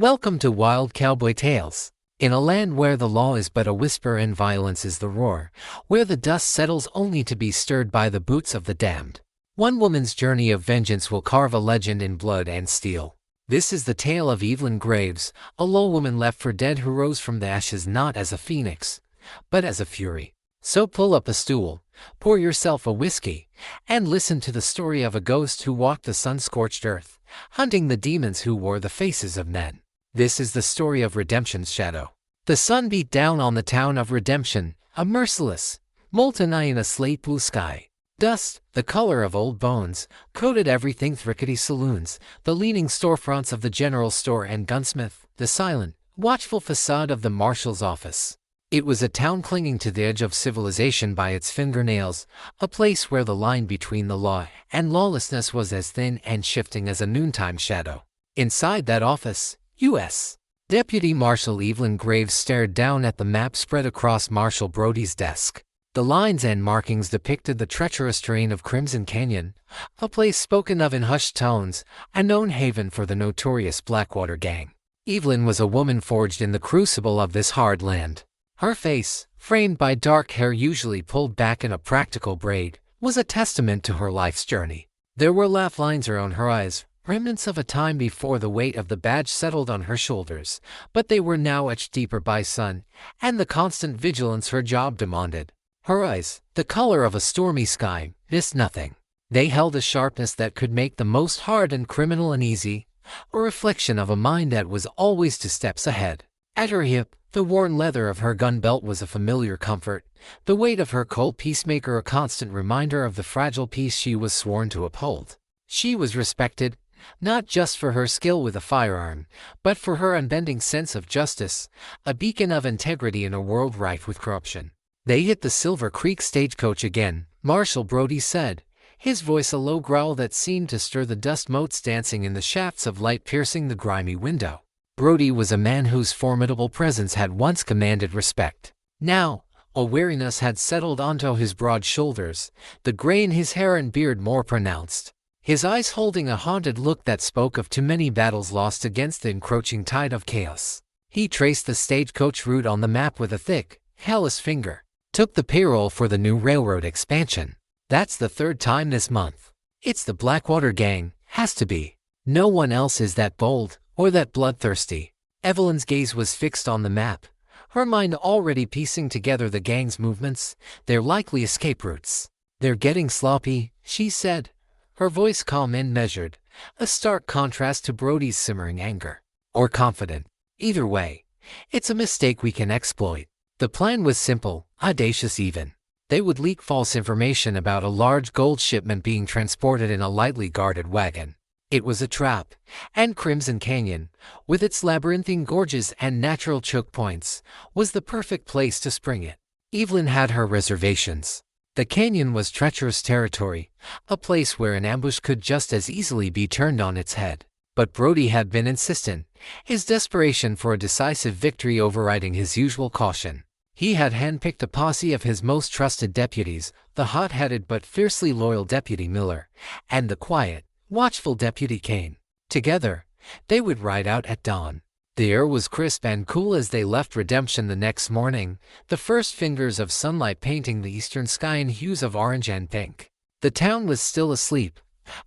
Welcome to Wild Cowboy Tales. In a land where the law is but a whisper and violence is the roar, where the dust settles only to be stirred by the boots of the damned, one woman's journey of vengeance will carve a legend in blood and steel. This is the tale of Evelyn Graves, a lawwoman left for dead who rose from the ashes not as a phoenix, but as a fury. So pull up a stool, pour yourself a whiskey, and listen to the story of a ghost who walked the sun-scorched earth, hunting the demons who wore the faces of men. This is the story of Redemption's shadow. The sun beat down on the town of Redemption, a merciless, molten eye in a slate blue sky. Dust, the color of old bones, coated everything: rickety saloons, the leaning storefronts of the general store and gunsmith, the silent, watchful facade of the marshal's office. It was a town clinging to the edge of civilization by its fingernails, a place where the line between the law and lawlessness was as thin and shifting as a noontime shadow. Inside that office, U.S. Deputy Marshal Evelyn Graves stared down at the map spread across Marshal Brody's desk. The lines and markings depicted the treacherous terrain of Crimson Canyon, a place spoken of in hushed tones, a known haven for the notorious Blackwater gang. Evelyn was a woman forged in the crucible of this hard land. Her face, framed by dark hair usually pulled back in a practical braid, was a testament to her life's journey. There were laugh lines around her eyes, remnants of a time before the weight of the badge settled on her shoulders, but they were now etched deeper by sun and the constant vigilance her job demanded. Her eyes, the color of a stormy sky, missed nothing. They held a sharpness that could make the most hardened criminal uneasy, a reflection of a mind that was always 2 steps ahead. At her hip, the worn leather of her gun belt was a familiar comfort, the weight of her cold peacemaker a constant reminder of the fragile peace she was sworn to uphold. She was respected, not just for her skill with a firearm, but for her unbending sense of justice, a beacon of integrity in a world rife with corruption. They hit the Silver Creek stagecoach again, Marshal Brody said, his voice a low growl that seemed to stir the dust motes dancing in the shafts of light piercing the grimy window. Brody was a man whose formidable presence had once commanded respect. Now, a weariness had settled onto his broad shoulders, the gray in his hair and beard more pronounced. His eyes holding a haunted look that spoke of too many battles lost against the encroaching tide of chaos. He traced the stagecoach route on the map with a thick, callous finger. Took the payroll for the new railroad expansion. That's the 3rd time this month. It's the Blackwater gang, has to be. No one else is that bold, or that bloodthirsty. Evelyn's gaze was fixed on the map, her mind already piecing together the gang's movements, their likely escape routes. They're getting sloppy, she said, her voice calm and measured, a stark contrast to Brody's simmering anger. Or confident. Either way, it's a mistake we can exploit. The plan was simple, audacious even. They would leak false information about a large gold shipment being transported in a lightly guarded wagon. It was a trap, and Crimson Canyon, with its labyrinthine gorges and natural choke points, was the perfect place to spring it. Evelyn had her reservations. The canyon was treacherous territory, a place where an ambush could just as easily be turned on its head. But Brody had been insistent, his desperation for a decisive victory overriding his usual caution. He had handpicked a posse of his most trusted deputies, the hot-headed but fiercely loyal Deputy Miller, and the quiet, watchful Deputy Kane. Together, they would ride out at dawn. The air was crisp and cool as they left Redemption the next morning, the first fingers of sunlight painting the eastern sky in hues of orange and pink. The town was still asleep,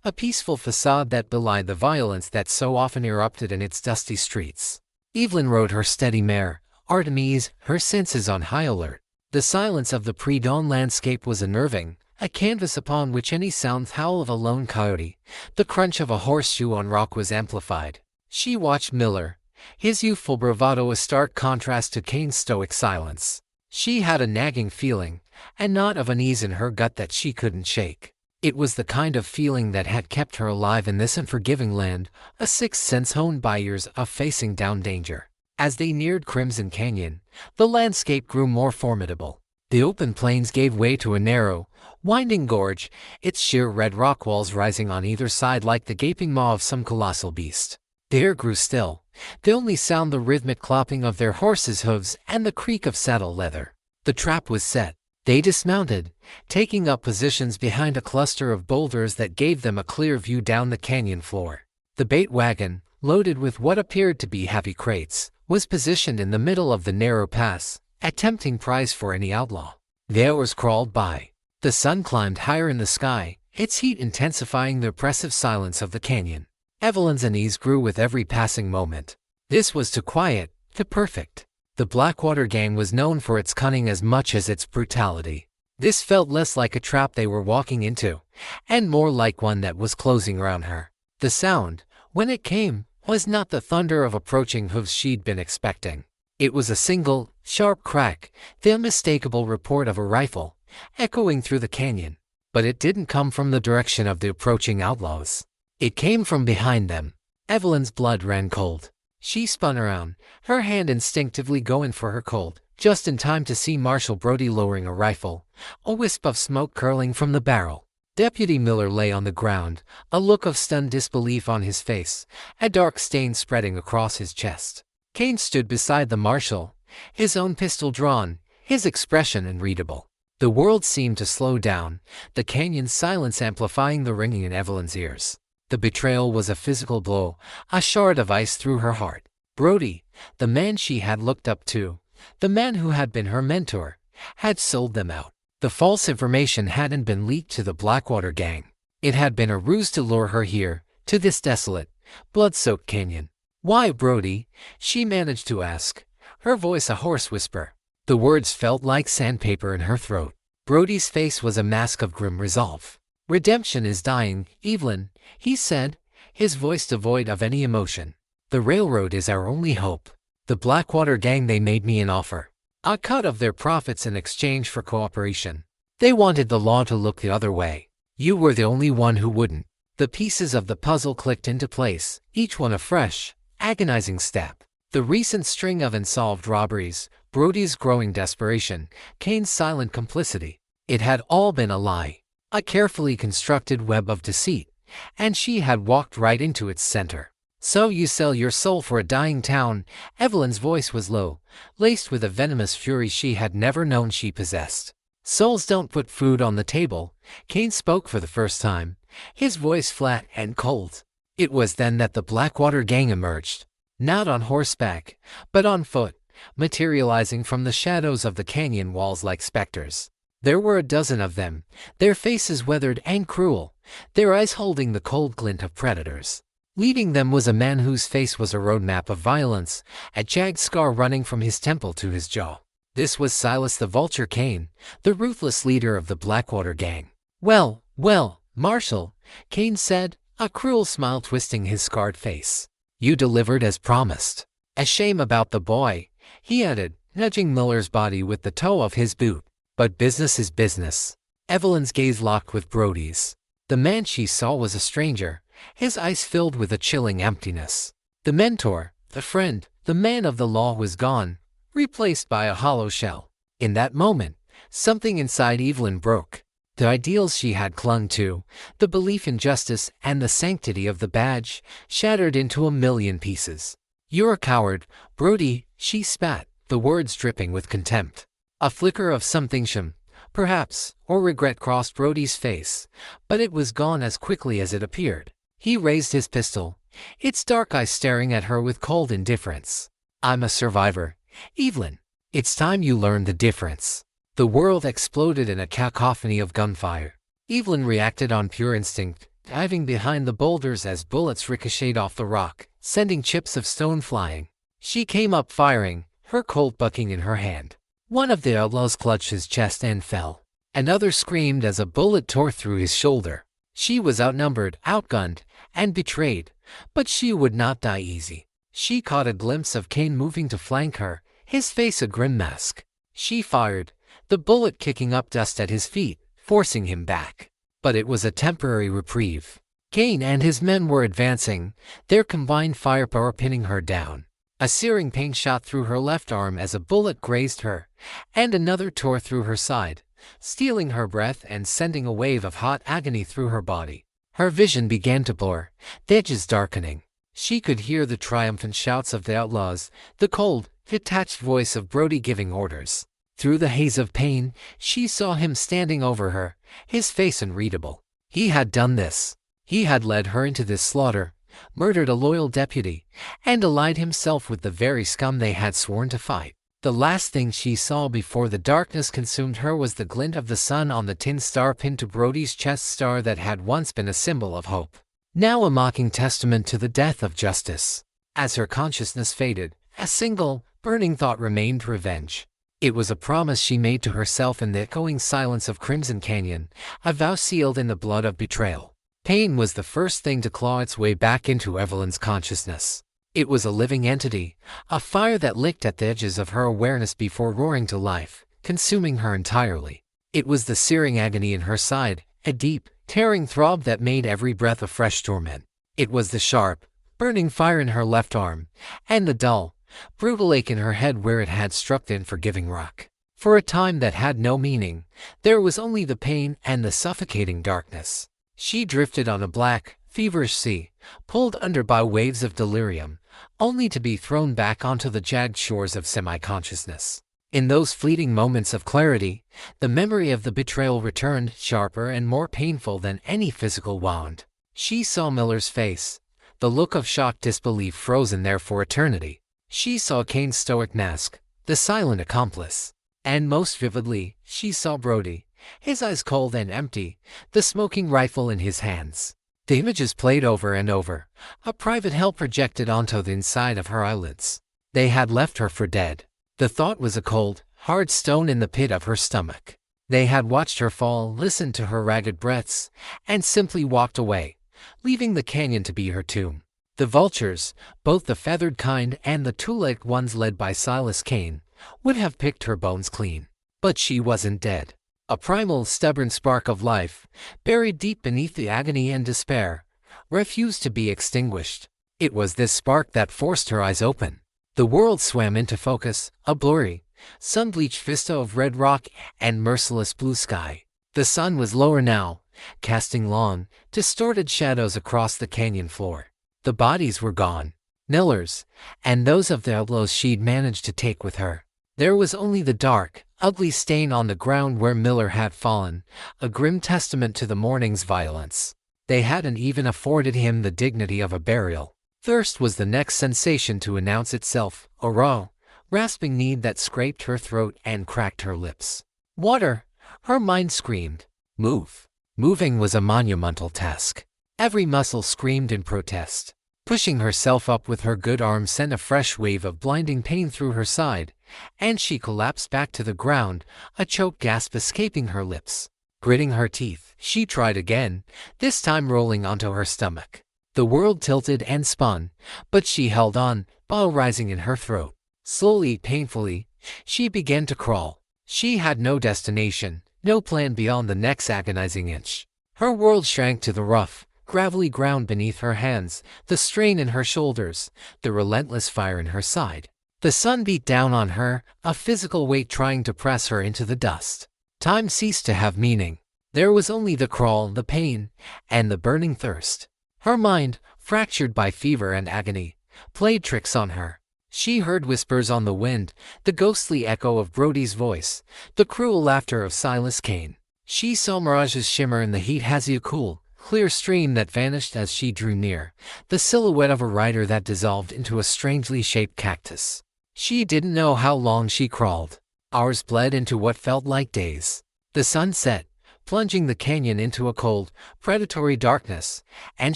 a peaceful facade that belied the violence that so often erupted in its dusty streets. Evelyn rode her steady mare, Artemis, her senses on high alert. The silence of the pre-dawn landscape was unnerving, a canvas upon which any sound howl of a lone coyote, the crunch of a horseshoe on rock was amplified. She watched Miller, his youthful bravado a stark contrast to Kane's stoic silence. She had a nagging feeling, a knot of unease in her gut that she couldn't shake. It was the kind of feeling that had kept her alive in this unforgiving land, a sixth sense honed by years of facing down danger. As they neared Crimson Canyon, the landscape grew more formidable. The open plains gave way to a narrow, winding gorge, its sheer red rock walls rising on either side like the gaping maw of some colossal beast. The air grew still, the only sound the rhythmic clopping of their horses' hooves and the creak of saddle leather. The trap was set. They dismounted, taking up positions behind a cluster of boulders that gave them a clear view down the canyon floor. The bait wagon, loaded with what appeared to be heavy crates, was positioned in the middle of the narrow pass, a tempting prize for any outlaw. The hours crawled by. The sun climbed higher in the sky, its heat intensifying the oppressive silence of the canyon. Evelyn's unease grew with every passing moment. This was too quiet, too perfect. The Blackwater gang was known for its cunning as much as its brutality. This felt less like a trap they were walking into, and more like one that was closing around her. The sound, when it came, was not the thunder of approaching hooves she'd been expecting. It was a single, sharp crack, the unmistakable report of a rifle, echoing through the canyon. But it didn't come from the direction of the approaching outlaws. It came from behind them. Evelyn's blood ran cold. She spun around, her hand instinctively going for her Colt, just in time to see Marshal Brody lowering a rifle, a wisp of smoke curling from the barrel. Deputy Miller lay on the ground, a look of stunned disbelief on his face, a dark stain spreading across his chest. Kane stood beside the marshal, his own pistol drawn, his expression unreadable. The world seemed to slow down, the canyon's silence amplifying the ringing in Evelyn's ears. The betrayal was a physical blow, a shard of ice through her heart. Brody, the man she had looked up to, the man who had been her mentor, had sold them out. The false information hadn't been leaked to the Blackwater gang. It had been a ruse to lure her here, to this desolate, blood-soaked canyon. "Why, Brody?" she managed to ask, her voice a hoarse whisper. The words felt like sandpaper in her throat. Brody's face was a mask of grim resolve. "Redemption is dying, Evelyn," he said, his voice devoid of any emotion. "The railroad is our only hope. The Blackwater gang, they made me an offer. A cut of their profits in exchange for cooperation. They wanted the law to look the other way. You were the only one who wouldn't." The pieces of the puzzle clicked into place, each one a fresh, agonizing step. The recent string of unsolved robberies, Brody's growing desperation, Kane's silent complicity. It had all been a lie, a carefully constructed web of deceit, and she had walked right into its center. "So you sell your soul for a dying town?" Evelyn's voice was low, laced with a venomous fury she had never known she possessed. "Souls don't put food on the table," Kane spoke for the first time, his voice flat and cold. It was then that the Blackwater gang emerged. Not on horseback, but on foot, materializing from the shadows of the canyon walls like specters. There were a dozen of them, their faces weathered and cruel, their eyes holding the cold glint of predators. Leading them was a man whose face was a roadmap of violence, a jagged scar running from his temple to his jaw. This was Silas the Vulture Kane, the ruthless leader of the Blackwater gang. "Well, well, Marshal," Kane said, a cruel smile twisting his scarred face. "You delivered as promised. A shame about the boy," he added, nudging Miller's body with the toe of his boot. "But business is business." Evelyn's gaze locked with Brody's. The man she saw was a stranger, his eyes filled with a chilling emptiness. The mentor, the friend, the man of the law was gone, replaced by a hollow shell. In that moment, something inside Evelyn broke. The ideals she had clung to, the belief in justice and the sanctity of the badge, shattered into a million pieces. "You're a coward, Brody," she spat, the words dripping with contempt. A flicker of something shame, perhaps, or regret crossed Brody's face, but it was gone as quickly as it appeared. He raised his pistol, its dark eyes staring at her with cold indifference. "I'm a survivor, Evelyn. It's time you learned the difference." The world exploded in a cacophony of gunfire. Evelyn reacted on pure instinct, diving behind the boulders as bullets ricocheted off the rock, sending chips of stone flying. She came up firing, her Colt bucking in her hand. One of the outlaws clutched his chest and fell. Another screamed as a bullet tore through his shoulder. She was outnumbered, outgunned, and betrayed, but she would not die easy. She caught a glimpse of Kane moving to flank her, his face a grim mask. She fired, the bullet kicking up dust at his feet, forcing him back. But it was a temporary reprieve. Kane and his men were advancing, their combined firepower pinning her down. A searing pain shot through her left arm as a bullet grazed her, and another tore through her side, stealing her breath and sending a wave of hot agony through her body. Her vision began to blur, the edges darkening. She could hear the triumphant shouts of the outlaws, the cold, detached voice of Brody giving orders. Through the haze of pain, she saw him standing over her, his face unreadable. He had done this. He had led her into this slaughter, murdered a loyal deputy, and allied himself with the very scum they had sworn to fight. The last thing she saw before the darkness consumed her was the glint of the sun on the tin star pinned to Brody's chest, star that had once been a symbol of hope, now a mocking testament to the death of justice. As her consciousness faded, a single, burning thought remained: revenge. It was a promise she made to herself in the echoing silence of Crimson Canyon, a vow sealed in the blood of betrayal. Pain was the first thing to claw its way back into Evelyn's consciousness. It was a living entity, a fire that licked at the edges of her awareness before roaring to life, consuming her entirely. It was the searing agony in her side, a deep, tearing throb that made every breath a fresh torment. It was the sharp, burning fire in her left arm, and the dull, brutal ache in her head where it had struck the unforgiving rock. For a time that had no meaning, there was only the pain and the suffocating darkness. She drifted on a black, feverish sea, pulled under by waves of delirium, only to be thrown back onto the jagged shores of semi-consciousness. In those fleeting moments of clarity, the memory of the betrayal returned, sharper and more painful than any physical wound. She saw Miller's face, the look of shocked disbelief frozen there for eternity. She saw Kane's stoic mask, the silent accomplice. And most vividly, she saw Brody, his eyes cold and empty, the smoking rifle in his hands. The images played over and over, a private hell projected onto the inside of her eyelids. They had left her for dead. The thought was a cold, hard stone in the pit of her stomach. They had watched her fall, listened to her ragged breaths, and simply walked away, leaving the canyon to be her tomb. The vultures, both the feathered kind and the two-legged ones led by Silas Kane, would have picked her bones clean. But she wasn't dead. A primal, stubborn spark of life, buried deep beneath the agony and despair, refused to be extinguished. It was this spark that forced her eyes open. The world swam into focus, a blurry, sun-bleached vista of red rock and merciless blue sky. The sun was lower now, casting long, distorted shadows across the canyon floor. The bodies were gone, Miller's, and those of the outlaws she'd managed to take with her. There was only the dark, ugly stain on the ground where Miller had fallen, a grim testament to the morning's violence. They hadn't even afforded him the dignity of a burial. Thirst was the next sensation to announce itself, a raw, rasping need that scraped her throat and cracked her lips. Water, her mind screamed. Move. Moving was a monumental task. Every muscle screamed in protest. Pushing herself up with her good arm sent a fresh wave of blinding pain through her side, and she collapsed back to the ground, a choked gasp escaping her lips. Gritting her teeth, she tried again, this time rolling onto her stomach. The world tilted and spun, but she held on, bile rising in her throat. Slowly, painfully, she began to crawl. She had no destination, no plan beyond the next agonizing inch. Her world shrank to the rough, gravelly ground beneath her hands, the strain in her shoulders, the relentless fire in her side. The sun beat down on her, a physical weight trying to press her into the dust. Time ceased to have meaning. There was only the crawl, the pain, and the burning thirst. Her mind, fractured by fever and agony, played tricks on her. She heard whispers on the wind, the ghostly echo of Brody's voice, the cruel laughter of Silas Kane. She saw mirages shimmer in the heat as a cool, clear stream that vanished as she drew near, the silhouette of a rider that dissolved into a strangely shaped cactus. She didn't know how long she crawled. Hours bled into what felt like days. The sun set, plunging the canyon into a cold, predatory darkness, and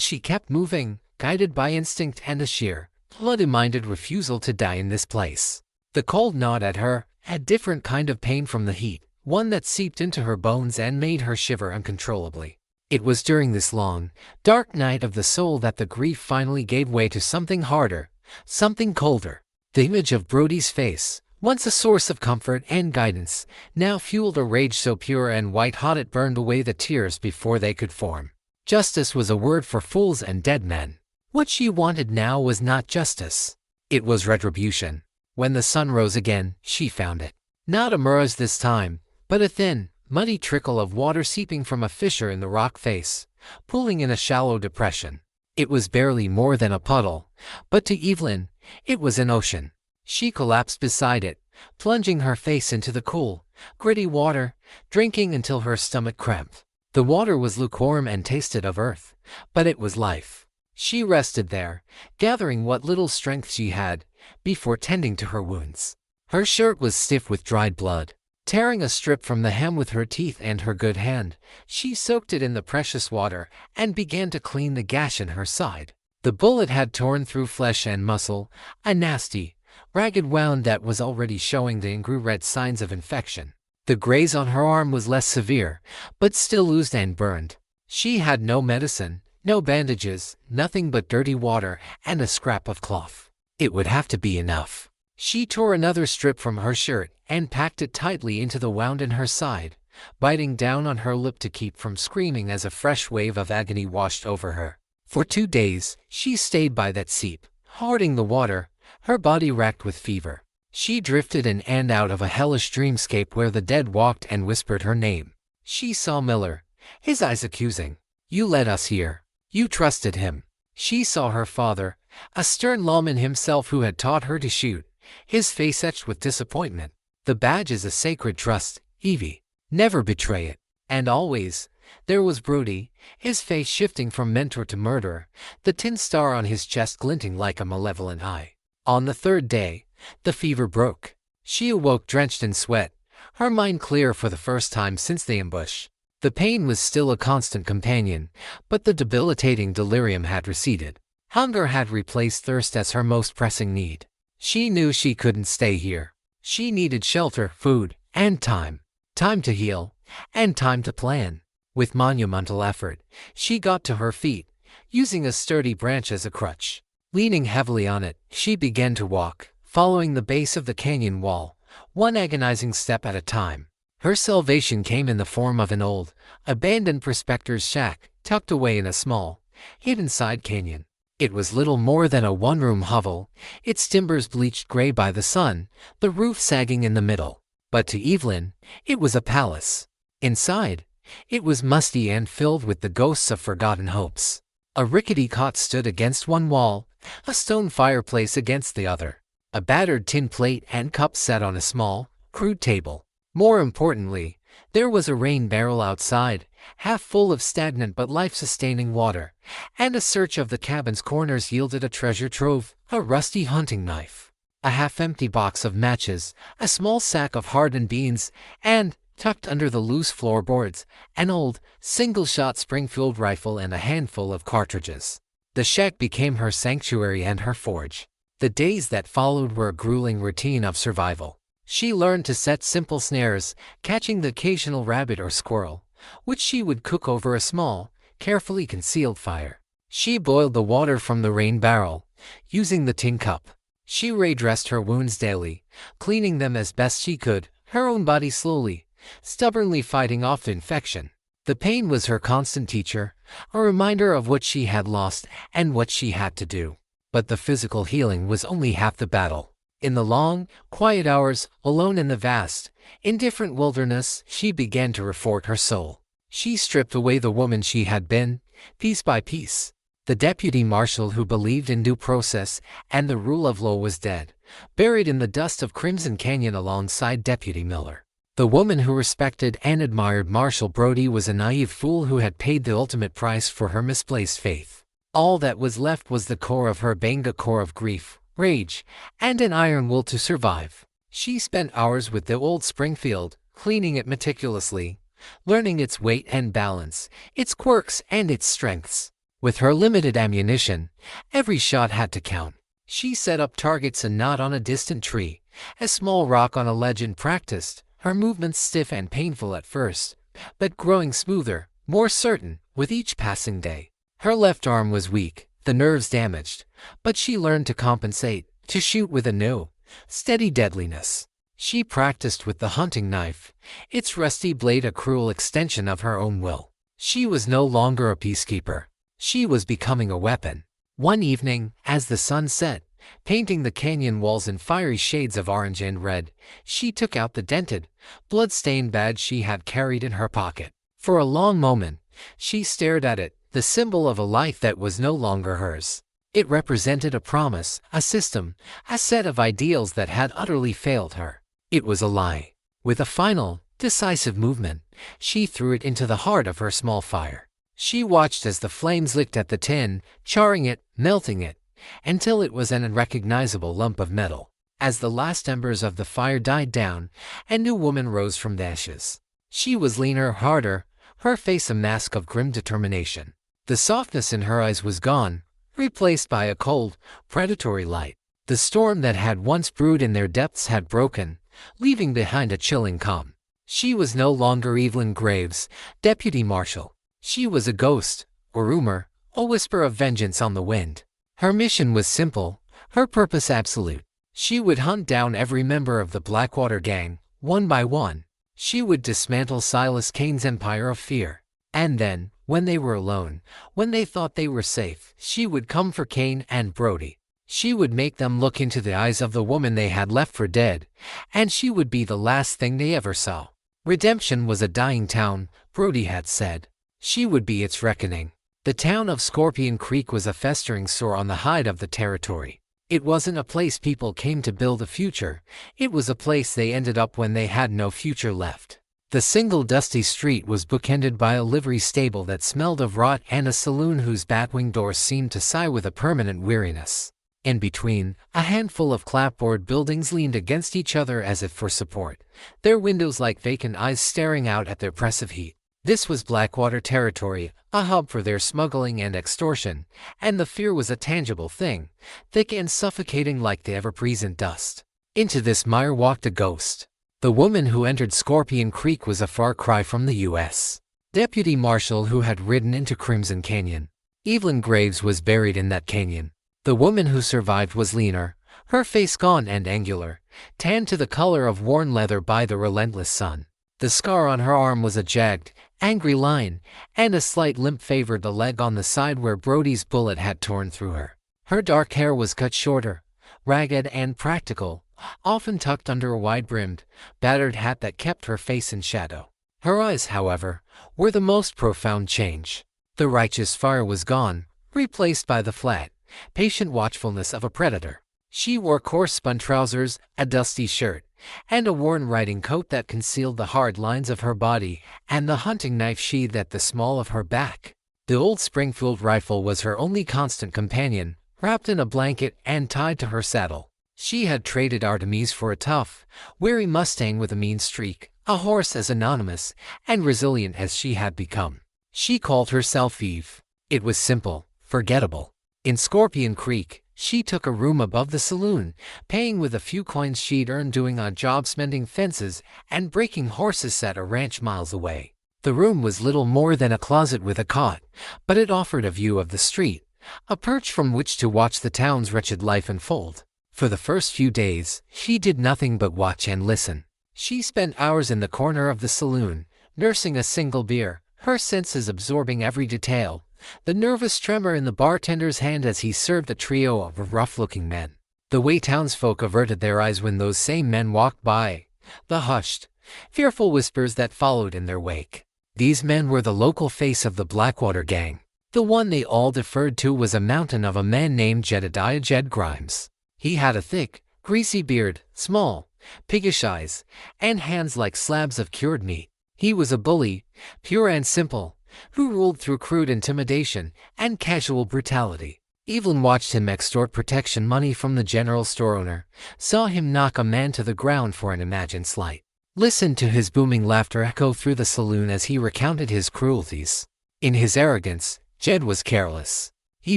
she kept moving, guided by instinct and a sheer, bloody-minded refusal to die in this place. The cold gnawed at her, a different kind of pain from the heat, one that seeped into her bones and made her shiver uncontrollably. It was during this long, dark night of the soul that the grief finally gave way to something harder, something colder. The image of Brody's face, once a source of comfort and guidance, now fueled a rage so pure and white-hot it burned away the tears before they could form. Justice was a word for fools and dead men. What she wanted now was not justice. It was retribution. When the sun rose again, she found it. Not a mirage this time, but a thin, muddy trickle of water seeping from a fissure in the rock face, pooling in a shallow depression. It was barely more than a puddle, but to Evelyn, it was an ocean. She collapsed beside it, plunging her face into the cool, gritty water, drinking until her stomach cramped. The water was lukewarm and tasted of earth, but it was life. She rested there, gathering what little strength she had, before tending to her wounds. Her shirt was stiff with dried blood. Tearing a strip from the hem with her teeth and her good hand, she soaked it in the precious water and began to clean the gash in her side. The bullet had torn through flesh and muscle, a nasty, ragged wound that was already showing the angry red signs of infection. The graze on her arm was less severe, but still oozed and burned. She had no medicine, no bandages, nothing but dirty water and a scrap of cloth. It would have to be enough. She tore another strip from her shirt and packed it tightly into the wound in her side, biting down on her lip to keep from screaming as a fresh wave of agony washed over her. For 2 days, she stayed by that seep, hoarding the water, her body racked with fever. She drifted in and out of a hellish dreamscape where the dead walked and whispered her name. She saw Miller, his eyes accusing. "You led us here. You trusted him." She saw her father, a stern lawman himself who had taught her to shoot, his face etched with disappointment. The badge is a sacred trust, Evie. Never betray it. And always, there was Brody, his face shifting from mentor to murderer, the tin star on his chest glinting like a malevolent eye. On the 3rd day, the fever broke. She awoke drenched in sweat, her mind clear for the first time since the ambush. The pain was still a constant companion, but the debilitating delirium had receded. Hunger had replaced thirst as her most pressing need. She knew she couldn't stay here. She needed shelter, food, and time. Time to heal, and time to plan. With monumental effort, she got to her feet, using a sturdy branch as a crutch. Leaning heavily on it, she began to walk, following the base of the canyon wall, one agonizing step at a time. Her salvation came in the form of an old, abandoned prospector's shack, tucked away in a small, hidden side canyon. It was little more than a one-room hovel, its timbers bleached gray by the sun, the roof sagging in the middle. But to Evelyn, it was a palace. Inside, it was musty and filled with the ghosts of forgotten hopes. A rickety cot stood against one wall, a stone fireplace against the other. A battered tin plate and cup sat on a small, crude table. More importantly, there was a rain barrel outside, half full of stagnant but life-sustaining water, and a search of the cabin's corners yielded a treasure trove, a rusty hunting knife, a half-empty box of matches, a small sack of hardened beans, and, tucked under the loose floorboards, an old, single-shot Springfield rifle and a handful of cartridges. The shack became her sanctuary and her forge. The days that followed were a grueling routine of survival. She learned to set simple snares, catching the occasional rabbit or squirrel, which she would cook over a small, carefully concealed fire. She boiled the water from the rain barrel, using the tin cup. She redressed her wounds daily, cleaning them as best she could, her own body slowly, stubbornly fighting off the infection. The pain was her constant teacher, a reminder of what she had lost and what she had to do. But the physical healing was only half the battle. In the long, quiet hours, alone in the vast, indifferent wilderness, she began to reform her soul. She stripped away the woman she had been, piece by piece. The deputy marshal who believed in due process and the rule of law was dead, buried in the dust of Crimson Canyon alongside Deputy Miller. The woman who respected and admired Marshal Brody was a naive fool who had paid the ultimate price for her misplaced faith. All that was left was the core of her being, a core of grief, rage, and an iron will to survive. She spent hours with the old Springfield, cleaning it meticulously, learning its weight and balance, its quirks and its strengths. With her limited ammunition, every shot had to count. She set up targets, a knot on a distant tree, a small rock on a ledge, and practiced, her movements stiff and painful at first, but growing smoother, more certain, with each passing day. Her left arm was weak, the nerves damaged, but she learned to compensate, to shoot with a new, steady deadliness. She practiced with the hunting knife, its rusty blade a cruel extension of her own will. She was no longer a peacekeeper. She was becoming a weapon. One evening, as the sun set, painting the canyon walls in fiery shades of orange and red, she took out the dented, blood-stained badge she had carried in her pocket. For a long moment, she stared at it, the symbol of a life that was no longer hers. It represented a promise, a system, a set of ideals that had utterly failed her. It was a lie. With a final, decisive movement, she threw it into the heart of her small fire. She watched as the flames licked at the tin, charring it, melting it, until it was an unrecognizable lump of metal. As the last embers of the fire died down, a new woman rose from the ashes. She was leaner, harder, her face a mask of grim determination. The softness in her eyes was gone, replaced by a cold, predatory light. The storm that had once brewed in their depths had broken, leaving behind a chilling calm. She was no longer Evelyn Graves, deputy marshal. She was a ghost, a rumor, a whisper of vengeance on the wind. Her mission was simple, her purpose absolute. She would hunt down every member of the Blackwater gang, one by one. She would dismantle Silas Kane's empire of fear. And then, when they were alone, when they thought they were safe, she would come for Kane and Brody. She would make them look into the eyes of the woman they had left for dead, and she would be the last thing they ever saw. Redemption was a dying town, Brody had said. She would be its reckoning. The town of Scorpion Creek was a festering sore on the hide of the territory. It wasn't a place people came to build a future, it was a place they ended up when they had no future left. The single dusty street was bookended by a livery stable that smelled of rot and a saloon whose batwing doors seemed to sigh with a permanent weariness. In between, a handful of clapboard buildings leaned against each other as if for support, their windows like vacant eyes staring out at the oppressive heat. This was Blackwater territory, a hub for their smuggling and extortion, and the fear was a tangible thing, thick and suffocating like the ever-present dust. Into this mire walked a ghost. The woman who entered Scorpion Creek was a far cry from the U.S. deputy marshal who had ridden into Crimson Canyon. Evelyn Graves was buried in that canyon. The woman who survived was leaner, her face gaunt and angular, tanned to the color of worn leather by the relentless sun. The scar on her arm was a jagged, angry line, and a slight limp favored the leg on the side where Brody's bullet had torn through her. Her dark hair was cut shorter, ragged and practical, often tucked under a wide-brimmed, battered hat that kept her face in shadow. Her eyes, however, were the most profound change. The righteous fire was gone, replaced by the flat, patient watchfulness of a predator. She wore coarse-spun trousers, a dusty shirt, and a worn riding coat that concealed the hard lines of her body and the hunting knife sheathed at the small of her back. The old Springfield rifle was her only constant companion, wrapped in a blanket and tied to her saddle. She had traded Artemis for a tough, wary Mustang with a mean streak, a horse as anonymous and resilient as she had become. She called herself Eve. It was simple, forgettable. In Scorpion Creek, she took a room above the saloon, paying with a few coins she'd earned doing odd jobs mending fences and breaking horses at a ranch miles away. The room was little more than a closet with a cot, but it offered a view of the street, a perch from which to watch the town's wretched life unfold. For the first few days, she did nothing but watch and listen. She spent hours in the corner of the saloon, nursing a single beer, her senses absorbing every detail, the nervous tremor in the bartender's hand as he served a trio of rough-looking men. The way townsfolk averted their eyes when those same men walked by, the hushed, fearful whispers that followed in their wake. These men were the local face of the Blackwater gang. The one they all deferred to was a mountain of a man named Jedediah Jed Grimes. He had a thick, greasy beard, small, piggish eyes, and hands like slabs of cured meat. He was a bully, pure and simple, who ruled through crude intimidation and casual brutality. Evelyn watched him extort protection money from the general store owner, saw him knock a man to the ground for an imagined slight, listened to his booming laughter echo through the saloon as he recounted his cruelties. In his arrogance, Jed was careless. He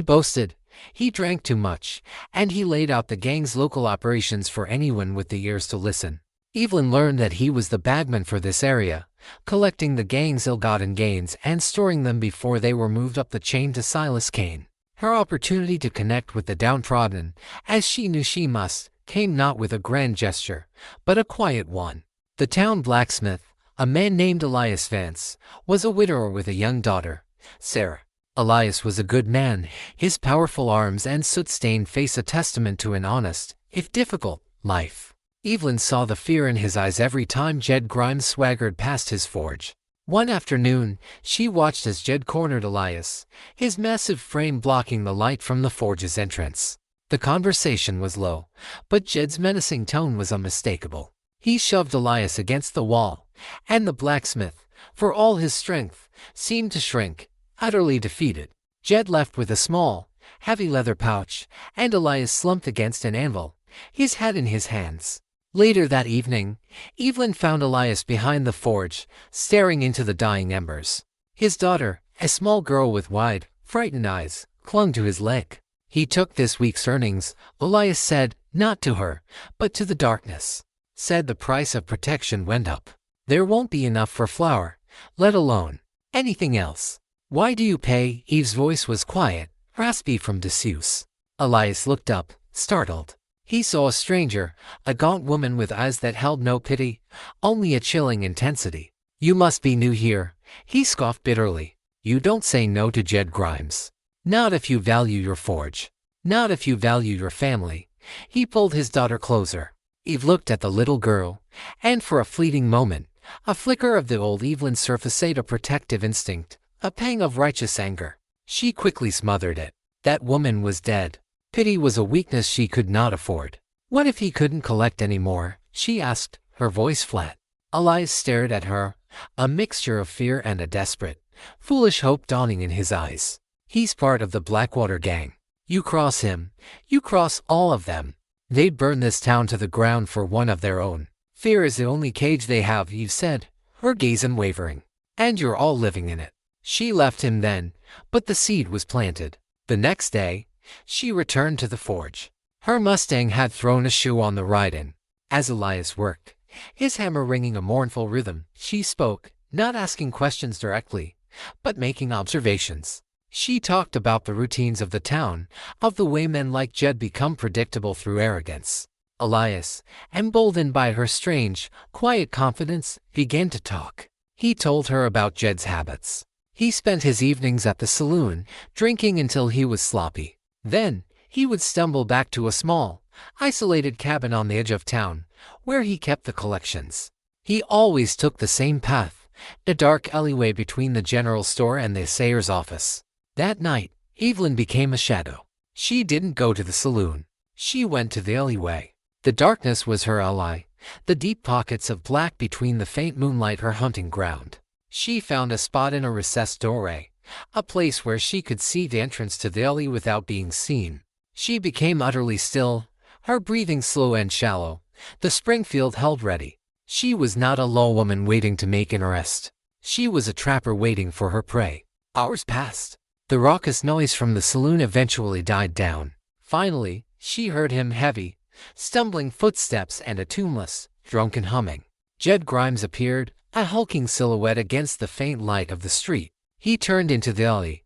boasted, he drank too much, and he laid out the gang's local operations for anyone with the ears to listen. Evelyn learned that he was the bagman for this area, collecting the gang's ill-gotten gains and storing them before they were moved up the chain to Silas Kane. Her opportunity to connect with the downtrodden, as she knew she must, came not with a grand gesture, but a quiet one. The town blacksmith, a man named Elias Vance, was a widower with a young daughter, Sarah. Elias was a good man, his powerful arms and soot-stained face a testament to an honest, if difficult, life. Evelyn saw the fear in his eyes every time Jed Grimes swaggered past his forge. One afternoon, she watched as Jed cornered Elias, his massive frame blocking the light from the forge's entrance. The conversation was low, but Jed's menacing tone was unmistakable. He shoved Elias against the wall, and the blacksmith, for all his strength, seemed to shrink, utterly defeated. Jed left with a small, heavy leather pouch, and Elias slumped against an anvil, his head in his hands. Later that evening, Evelyn found Elias behind the forge, staring into the dying embers. His daughter, a small girl with wide, frightened eyes, clung to his leg. "He took this week's earnings," Elias said, not to her, but to the darkness. Said the price of protection went up. "There won't be enough for flour, let alone anything else." "Why do you pay?" Eve's voice was quiet, raspy from disuse. Elias looked up, startled. He saw a stranger, a gaunt woman with eyes that held no pity, only a chilling intensity. "You must be new here," he scoffed bitterly. "You don't say no to Jed Grimes. Not if you value your forge. Not if you value your family." He pulled his daughter closer. Eve looked at the little girl, and for a fleeting moment, a flicker of the old Evelyn surfaced, a protective instinct, a pang of righteous anger. She quickly smothered it. That woman was dead. Pity was a weakness she could not afford. "What if he couldn't collect any more?" she asked, her voice flat. Elias stared at her, a mixture of fear and a desperate, foolish hope dawning in his eyes. "He's part of the Blackwater gang. You cross him, you cross all of them. They'd burn this town to the ground for one of their own. Fear is the only cage they have," Eve said, her gaze unwavering. "And you're all living in it." She left him then, but the seed was planted. The next day, she returned to the forge. Her Mustang had thrown a shoe on the ride-in. As Elias worked, his hammer ringing a mournful rhythm, she spoke, not asking questions directly, but making observations. She talked about the routines of the town, of the way men like Jed become predictable through arrogance. Elias, emboldened by her strange, quiet confidence, began to talk. He told her about Jed's habits. He spent his evenings at the saloon, drinking until he was sloppy. Then, he would stumble back to a small, isolated cabin on the edge of town, where he kept the collections. He always took the same path, a dark alleyway between the general store and the assayer's office. That night, Evelyn became a shadow. She didn't go to the saloon. She went to the alleyway. The darkness was her ally, the deep pockets of black between the faint moonlight her hunting ground. She found a spot in a recessed doorway, a place where she could see the entrance to the alley without being seen. She became utterly still, her breathing slow and shallow, the Springfield held ready. She was not a lawwoman waiting to make an arrest. She was a trapper waiting for her prey. Hours passed. The raucous noise from the saloon eventually died down. Finally, she heard him heavy, stumbling footsteps and a tuneless, drunken humming. Jed Grimes appeared, a hulking silhouette against the faint light of the street. He turned into the alley,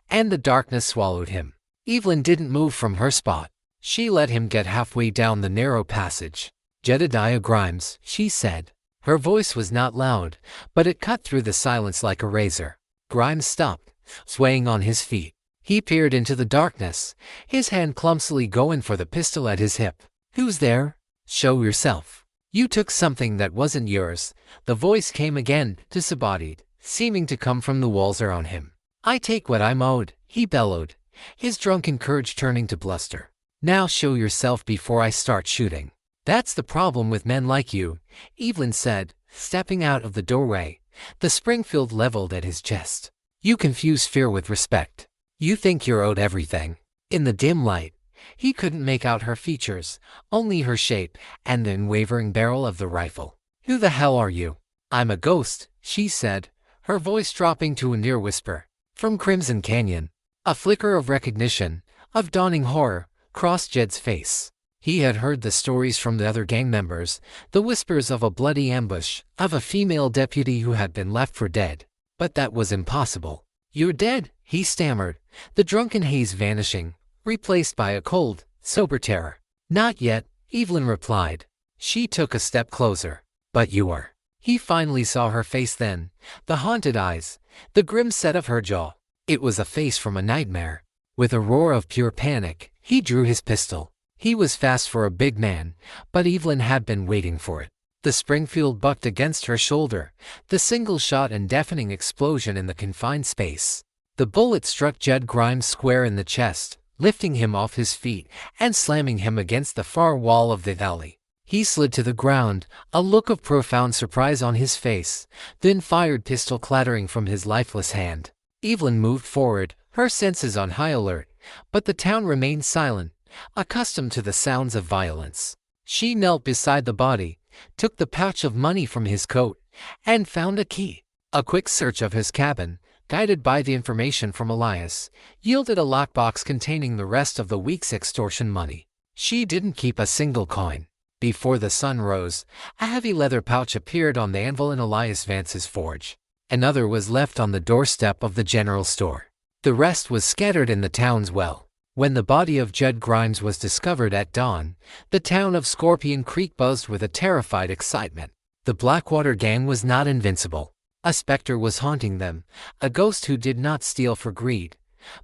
and the darkness swallowed him. Evelyn didn't move from her spot. She let him get halfway down the narrow passage. "Jedediah Grimes," she said. Her voice was not loud, but it cut through the silence like a razor. Grimes stopped, swaying on his feet. He peered into the darkness, his hand clumsily going for the pistol at his hip. "Who's there? Show yourself. You took something that wasn't yours." The voice came again, disembodied, seeming to come from the walls around him. "I take what I'm owed," he bellowed, his drunken courage turning to bluster. "Now show yourself before I start shooting." "That's the problem with men like you," Evelyn said, stepping out of the doorway, the Springfield leveled at his chest. "You confuse fear with respect. You think you're owed everything." In the dim light, he couldn't make out her features, only her shape and the unwavering barrel of the rifle. "Who the hell are you?" "I'm a ghost," she said, her voice dropping to a near whisper. "From Crimson Canyon." A flicker of recognition, of dawning horror, crossed Jed's face. He had heard the stories from the other gang members, the whispers of a bloody ambush, of a female deputy who had been left for dead. But that was impossible. "You're dead," he stammered, the drunken haze vanishing, replaced by a cold, sober terror. "Not yet," Evelyn replied. She took a step closer. "But you are." He finally saw her face then, the haunted eyes, the grim set of her jaw. It was a face from a nightmare. With a roar of pure panic, he drew his pistol. He was fast for a big man, but Evelyn had been waiting for it. The Springfield bucked against her shoulder, the single shot and deafening explosion in the confined space. The bullet struck Jed Grimes square in the chest, lifting him off his feet and slamming him against the far wall of the alley. He slid to the ground, a look of profound surprise on his face, then fired pistol clattering from his lifeless hand. Evelyn moved forward, her senses on high alert, but the town remained silent, accustomed to the sounds of violence. She knelt beside the body, took the pouch of money from his coat, and found a key. A quick search of his cabin, guided by the information from Elias, yielded a lockbox containing the rest of the week's extortion money. She didn't keep a single coin. Before the sun rose, a heavy leather pouch appeared on the anvil in Elias Vance's forge. Another was left on the doorstep of the general store. The rest was scattered in the town's well. When the body of Judd Grimes was discovered at dawn, the town of Scorpion Creek buzzed with a terrified excitement. The Blackwater gang was not invincible. A specter was haunting them, a ghost who did not steal for greed,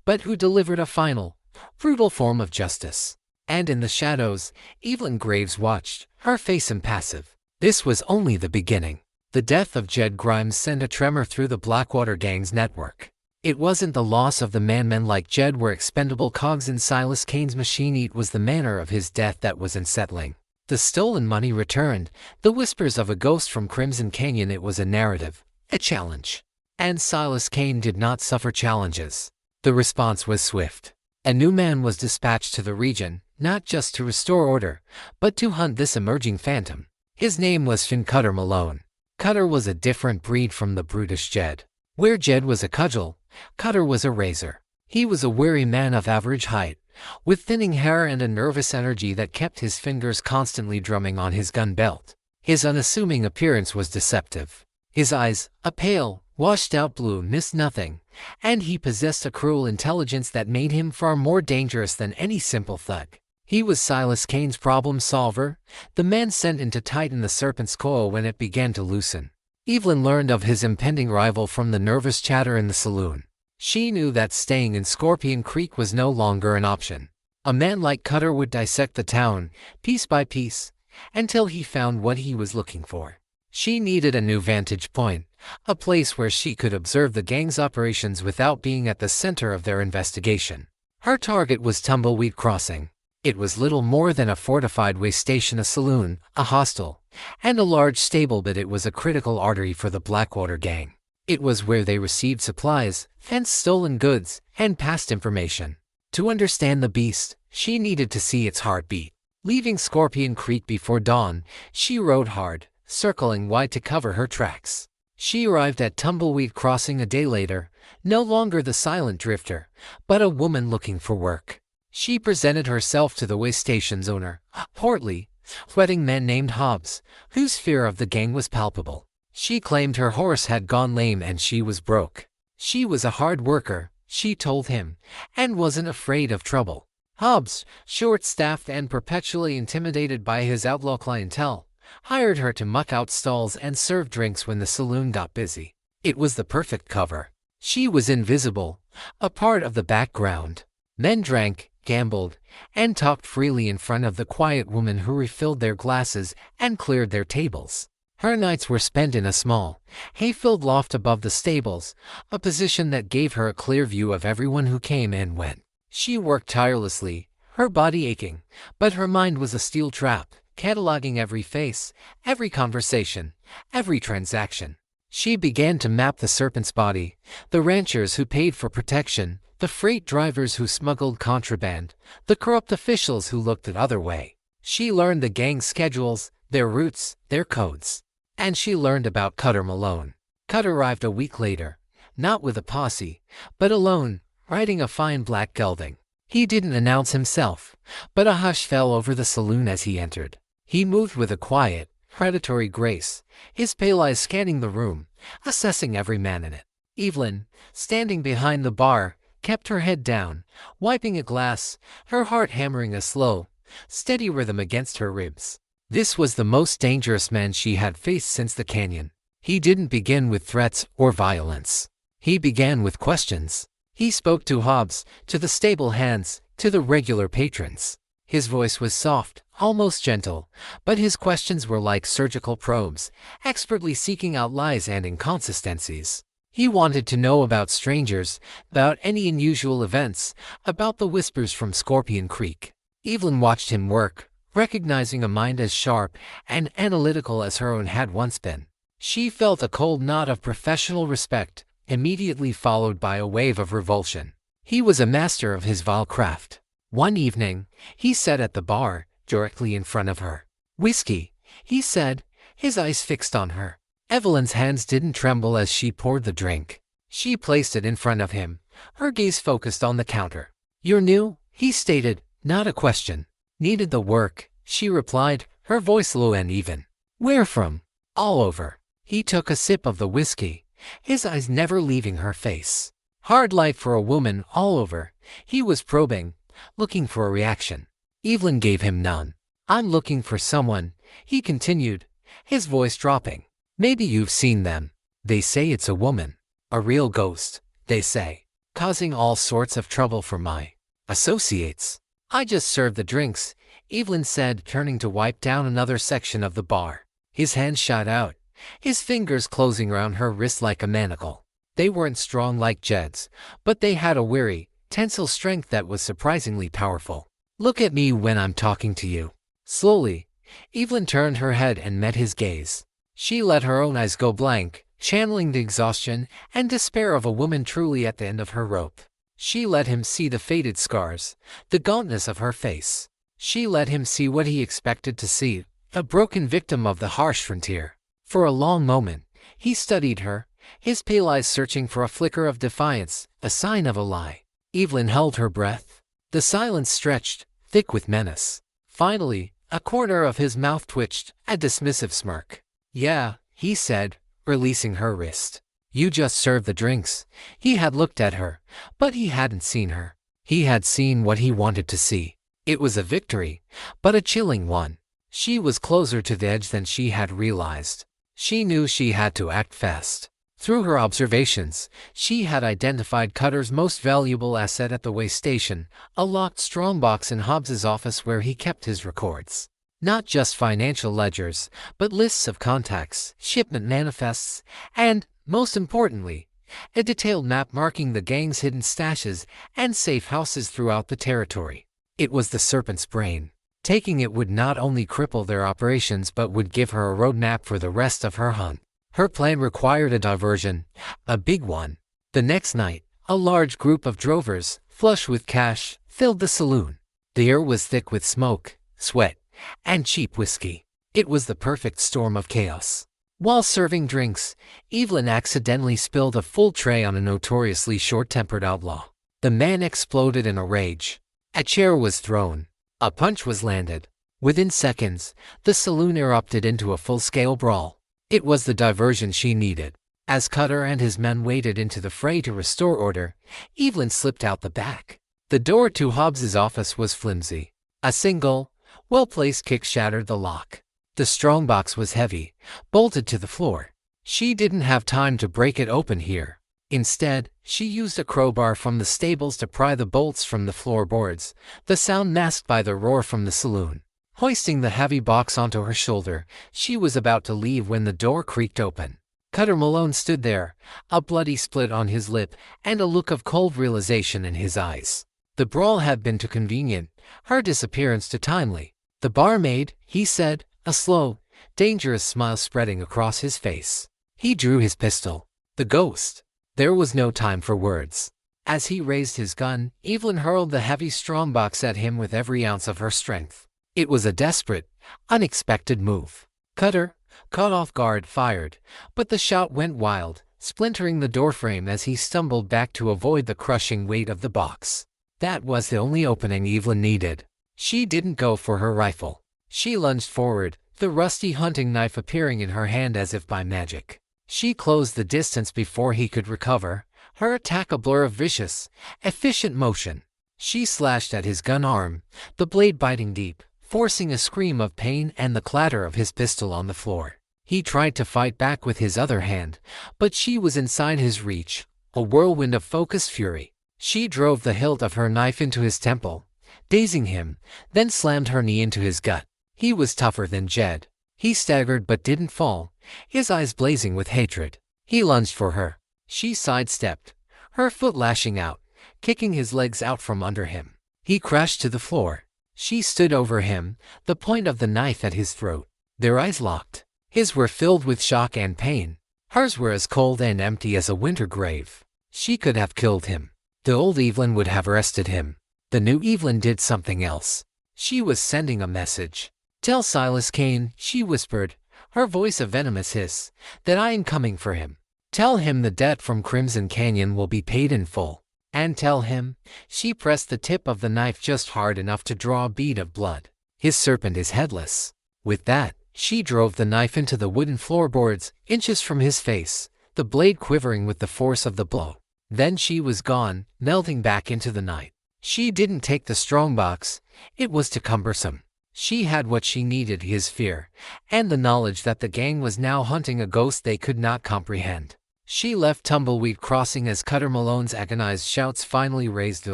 but who delivered a final, brutal form of justice. And in the shadows, Evelyn Graves watched, her face impassive. This was only the beginning. The death of Judd Grimes sent a tremor through the Blackwater gang's network. It wasn't the loss of the man. Men like Judd were expendable cogs in Silas Kane's machine. It was the manner of his death that was unsettling. The stolen money returned, the whispers of a ghost from Crimson Canyon. It was a narrative, a challenge. And Silas Kane did not suffer challenges. The response was swift. A new man was dispatched to the region, not just to restore order, but to hunt this emerging phantom. His name was Finn Cutter Malone. Cutter was a different breed from the brutish Jed. Where Jed was a cudgel, Cutter was a razor. He was a weary man of average height, with thinning hair and a nervous energy that kept his fingers constantly drumming on his gun belt. His unassuming appearance was deceptive. His eyes, a pale, washed-out blue, missed nothing, and he possessed a cruel intelligence that made him far more dangerous than any simple thug. He was Silas Kane's problem solver, the man sent in to tighten the serpent's coil when it began to loosen. Evelyn learned of his impending rival from the nervous chatter in the saloon. She knew that staying in Scorpion Creek was no longer an option. A man like Cutter would dissect the town, piece by piece, until he found what he was looking for. She needed a new vantage point, a place where she could observe the gang's operations without being at the center of their investigation. Her target was Tumbleweed Crossing. It was little more than a fortified way station, a saloon, a hostel, and a large stable, but it was a critical artery for the Blackwater gang. It was where they received supplies, fenced stolen goods, and passed information. To understand the beast, she needed to see its heartbeat. Leaving Scorpion Creek before dawn, she rode hard, circling wide to cover her tracks. She arrived at Tumbleweed Crossing a day later, no longer the silent drifter, but a woman looking for work. She presented herself to the way station's owner, a portly, sweating man named Hobbs, whose fear of the gang was palpable. She claimed her horse had gone lame and she was broke. She was a hard worker, she told him, and wasn't afraid of trouble. Hobbs, short-staffed and perpetually intimidated by his outlaw clientele, hired her to muck out stalls and serve drinks when the saloon got busy. It was the perfect cover. She was invisible, a part of the background. Men drank, gambled, and talked freely in front of the quiet woman who refilled their glasses and cleared their tables. Her nights were spent in a small, hay-filled loft above the stables, a position that gave her a clear view of everyone who came and went. She worked tirelessly, her body aching, but her mind was a steel trap, cataloging every face, every conversation, every transaction. She began to map the serpent's body, the ranchers who paid for protection, the freight drivers who smuggled contraband, the corrupt officials who looked the other way. She learned the gang's schedules, their routes, their codes. And she learned about Cutter Malone. Cutter arrived a week later, not with a posse, but alone, riding a fine black gelding. He didn't announce himself, but a hush fell over the saloon as he entered. He moved with a quiet, predatory grace, his pale eyes scanning the room, assessing every man in it. Evelyn, standing behind the bar, kept her head down, wiping a glass, her heart hammering a slow, steady rhythm against her ribs. This was the most dangerous man she had faced since the canyon. He didn't begin with threats or violence. He began with questions. He spoke to Hobbs, to the stable hands, to the regular patrons. His voice was soft, almost gentle, but his questions were like surgical probes, expertly seeking out lies and inconsistencies. He wanted to know about strangers, about any unusual events, about the whispers from Scorpion Creek. Evelyn watched him work, recognizing a mind as sharp and analytical as her own had once been. She felt a cold knot of professional respect, immediately followed by a wave of revulsion. He was a master of his vile craft. One evening, he sat at the bar, directly in front of her. "Whiskey," he said, his eyes fixed on her. Evelyn's hands didn't tremble as she poured the drink. She placed it in front of him, her gaze focused on the counter. "You're new?" he stated, not a question. "Needed the work," she replied, her voice low and even. "Where from?" "All over." He took a sip of the whiskey, his eyes never leaving her face. Hard life for a woman all over. He was probing, looking for a reaction. Evelyn gave him none. "I'm looking for someone," he continued, his voice dropping. "Maybe you've seen them. They say it's a woman. A real ghost, they say. Causing all sorts of trouble for my associates." "I just served the drinks," Evelyn said, turning to wipe down another section of the bar. His hand shot out, his fingers closing around her wrist like a manacle. They weren't strong like Jed's, but they had a weary, tensile strength that was surprisingly powerful. "Look at me when I'm talking to you." Slowly, Evelyn turned her head and met his gaze. She let her own eyes go blank, channeling the exhaustion and despair of a woman truly at the end of her rope. She let him see the faded scars, the gauntness of her face. She let him see what he expected to see, a broken victim of the harsh frontier. For a long moment, he studied her, his pale eyes searching for a flicker of defiance, a sign of a lie. Evelyn held her breath. The silence stretched, thick with menace. Finally, a corner of his mouth twitched, a dismissive smirk. "Yeah," he said, releasing her wrist. "You just served the drinks." He had looked at her, but he hadn't seen her. He had seen what he wanted to see. It was a victory, but a chilling one. She was closer to the edge than she had realized. She knew she had to act fast. Through her observations, she had identified Cutter's most valuable asset at the way station, a locked strongbox in Hobbs's office where he kept his records. Not just financial ledgers, but lists of contacts, shipment manifests, and, most importantly, a detailed map marking the gang's hidden stashes and safe houses throughout the territory. It was the serpent's brain. Taking it would not only cripple their operations but would give her a roadmap for the rest of her hunt. Her plan required a diversion, a big one. The next night, a large group of drovers, flush with cash, filled the saloon. The air was thick with smoke, sweat, and cheap whiskey. It was the perfect storm of chaos. While serving drinks, Evelyn accidentally spilled a full tray on a notoriously short-tempered outlaw. The man exploded in a rage. A chair was thrown. A punch was landed. Within seconds, the saloon erupted into a full-scale brawl. It was the diversion she needed. As Cutter and his men waded into the fray to restore order, Evelyn slipped out the back. The door to Hobbs's office was flimsy. A single, well-placed kick shattered the lock. The strongbox was heavy, bolted to the floor. She didn't have time to break it open here. Instead, she used a crowbar from the stables to pry the bolts from the floorboards, the sound masked by the roar from the saloon. Hoisting the heavy box onto her shoulder, she was about to leave when the door creaked open. Cutter Malone stood there, a bloody split on his lip and a look of cold realization in his eyes. The brawl had been too convenient, her disappearance too timely. "The barmaid," he said, a slow, dangerous smile spreading across his face. He drew his pistol. The ghost. There was no time for words. As he raised his gun, Evelyn hurled the heavy strongbox at him with every ounce of her strength. It was a desperate, unexpected move. Cutter, caught off guard, fired, but the shot went wild, splintering the doorframe as he stumbled back to avoid the crushing weight of the box. That was the only opening Evelyn needed. She didn't go for her rifle. She lunged forward, the rusty hunting knife appearing in her hand as if by magic. She closed the distance before he could recover, her attack a blur of vicious, efficient motion. She slashed at his gun arm, the blade biting deep, forcing a scream of pain and the clatter of his pistol on the floor. He tried to fight back with his other hand, but she was inside his reach, a whirlwind of focused fury. She drove the hilt of her knife into his temple, dazing him, then slammed her knee into his gut. He was tougher than Jed. He staggered but didn't fall, his eyes blazing with hatred. He lunged for her. She sidestepped, her foot lashing out, kicking his legs out from under him. He crashed to the floor. She stood over him, the point of the knife at his throat. Their eyes locked. His were filled with shock and pain. Hers were as cold and empty as a winter grave. She could have killed him. The old Evelyn would have arrested him. The new Evelyn did something else. She was sending a message. "Tell Silas Kane," she whispered, her voice a venomous hiss, "that I am coming for him. Tell him the debt from Crimson Canyon will be paid in full. And tell him," she pressed the tip of the knife just hard enough to draw a bead of blood, "his serpent is headless." With that, she drove the knife into the wooden floorboards, inches from his face, the blade quivering with the force of the blow. Then she was gone, melting back into the night. She didn't take the strongbox. It was too cumbersome. She had what she needed: his fear, and the knowledge that the gang was now hunting a ghost they could not comprehend. She left Tumbleweed Crossing as Cutter Malone's agonized shouts finally raised the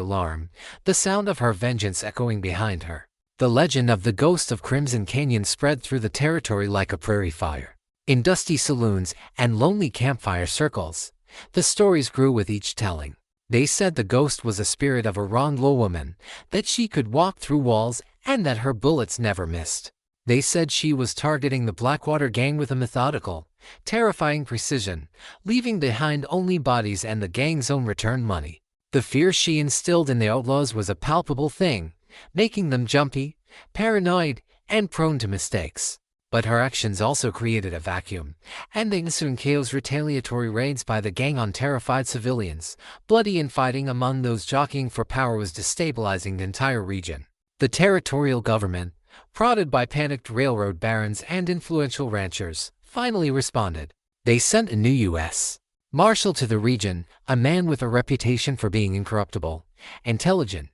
alarm, the sound of her vengeance echoing behind her. The legend of the ghost of Crimson Canyon spread through the territory like a prairie fire. In dusty saloons and lonely campfire circles, the stories grew with each telling. They said the ghost was a spirit of a wronged lawwoman, that she could walk through walls and that her bullets never missed. They said she was targeting the Blackwater gang with a methodical, terrifying precision, leaving behind only bodies and the gang's own return money. The fear she instilled in the Outlaws was a palpable thing, making them jumpy, paranoid, and prone to mistakes. But her actions also created a vacuum, and the ensuing chaos, retaliatory raids by the gang on terrified civilians, bloody infighting among those jockeying for power was destabilizing the entire region. The territorial government, prodded by panicked railroad barons and influential ranchers, finally responded. They sent a new U.S. Marshal to the region, a man with a reputation for being incorruptible, intelligent,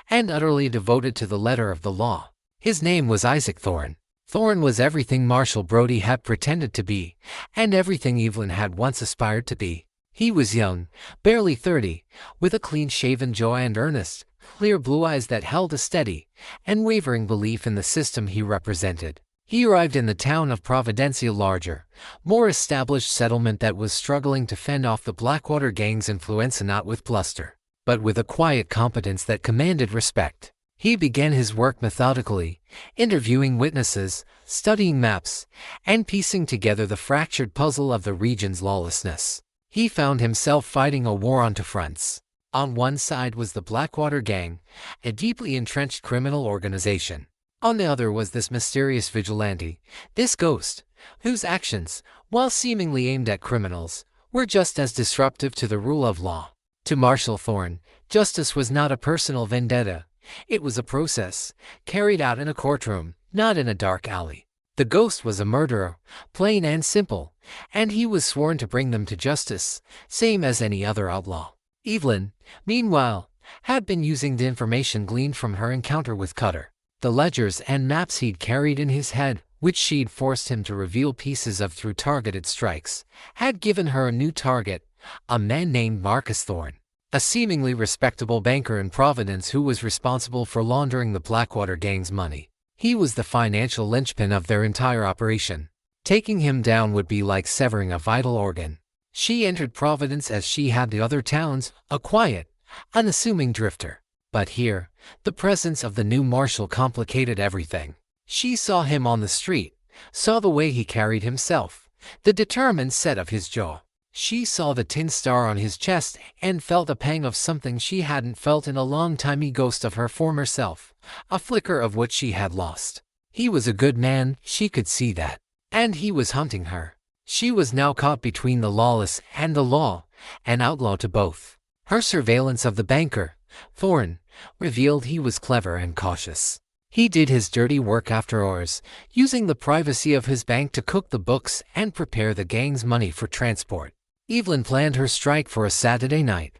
and utterly devoted to the letter of the law. His name was Isaac Thorne. Thorne was everything Marshal Brody had pretended to be, and everything Evelyn had once aspired to be. He was young, barely 30, with a clean-shaven jaw and earnest, clear blue eyes that held a steady, unwavering belief in the system he represented. He arrived in the town of Providencia, a larger, more established settlement that was struggling to fend off the Blackwater gang's influence, and not with bluster, but with a quiet competence that commanded respect. He began his work methodically, interviewing witnesses, studying maps, and piecing together the fractured puzzle of the region's lawlessness. He found himself fighting a war on two fronts. On one side was the Blackwater gang, a deeply entrenched criminal organization. On the other was this mysterious vigilante, this ghost, whose actions, while seemingly aimed at criminals, were just as disruptive to the rule of law. To Marshal Thorne, justice was not a personal vendetta. It was a process, carried out in a courtroom, not in a dark alley. The ghost was a murderer, plain and simple, and he was sworn to bring them to justice, same as any other outlaw. Evelyn, meanwhile, had been using the information gleaned from her encounter with Cutter. The ledgers and maps he'd carried in his head, which she'd forced him to reveal pieces of through targeted strikes, had given her a new target, a man named Marcus Thorne, a seemingly respectable banker in Providence who was responsible for laundering the Blackwater gang's money. He was the financial linchpin of their entire operation. Taking him down would be like severing a vital organ. She entered Providence as she had the other towns, a quiet, unassuming drifter. But here, the presence of the new marshal complicated everything. She saw him on the street, saw the way he carried himself, the determined set of his jaw. She saw the tin star on his chest and felt a pang of something she hadn't felt in a long time, a ghost of her former self, a flicker of what she had lost. He was a good man, she could see that. And he was hunting her. She was now caught between the lawless and the law, an outlaw to both. Her surveillance of the banker, Thorne, revealed he was clever and cautious. He did his dirty work after hours, using the privacy of his bank to cook the books and prepare the gang's money for transport. Evelyn planned her strike for a Saturday night,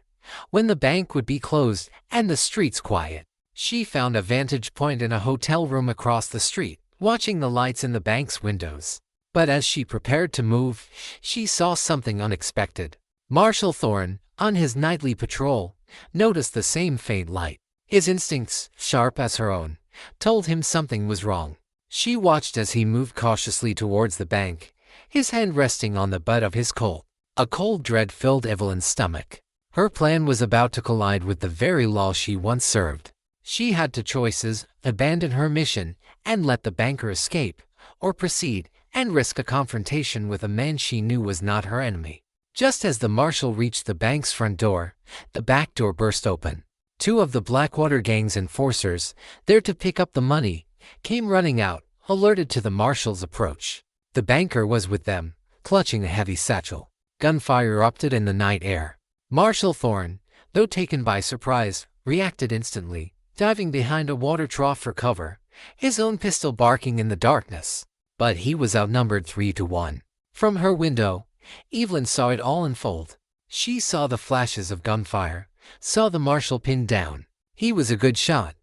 when the bank would be closed and the streets quiet. She found a vantage point in a hotel room across the street, watching the lights in the bank's windows. But as she prepared to move, she saw something unexpected. Marshal Thorne, on his nightly patrol, noticed the same faint light. His instincts, sharp as her own, told him something was wrong. She watched as he moved cautiously towards the bank, his hand resting on the butt of his Colt. A cold dread filled Evelyn's stomach. Her plan was about to collide with the very law she once served. She had two choices: abandon her mission and let the banker escape, or proceed and risk a confrontation with a man she knew was not her enemy. Just as the marshal reached the bank's front door, the back door burst open. Two of the Blackwater gang's enforcers, there to pick up the money, came running out, alerted to the marshal's approach. The banker was with them, clutching a heavy satchel. Gunfire erupted in the night air. Marshal Thorne, though taken by surprise, reacted instantly, diving behind a water trough for cover, his own pistol barking in the darkness. But he was outnumbered 3-1. From her window, Evelyn saw it all unfold. She saw the flashes of gunfire, saw the marshal pinned down. He was a good shot,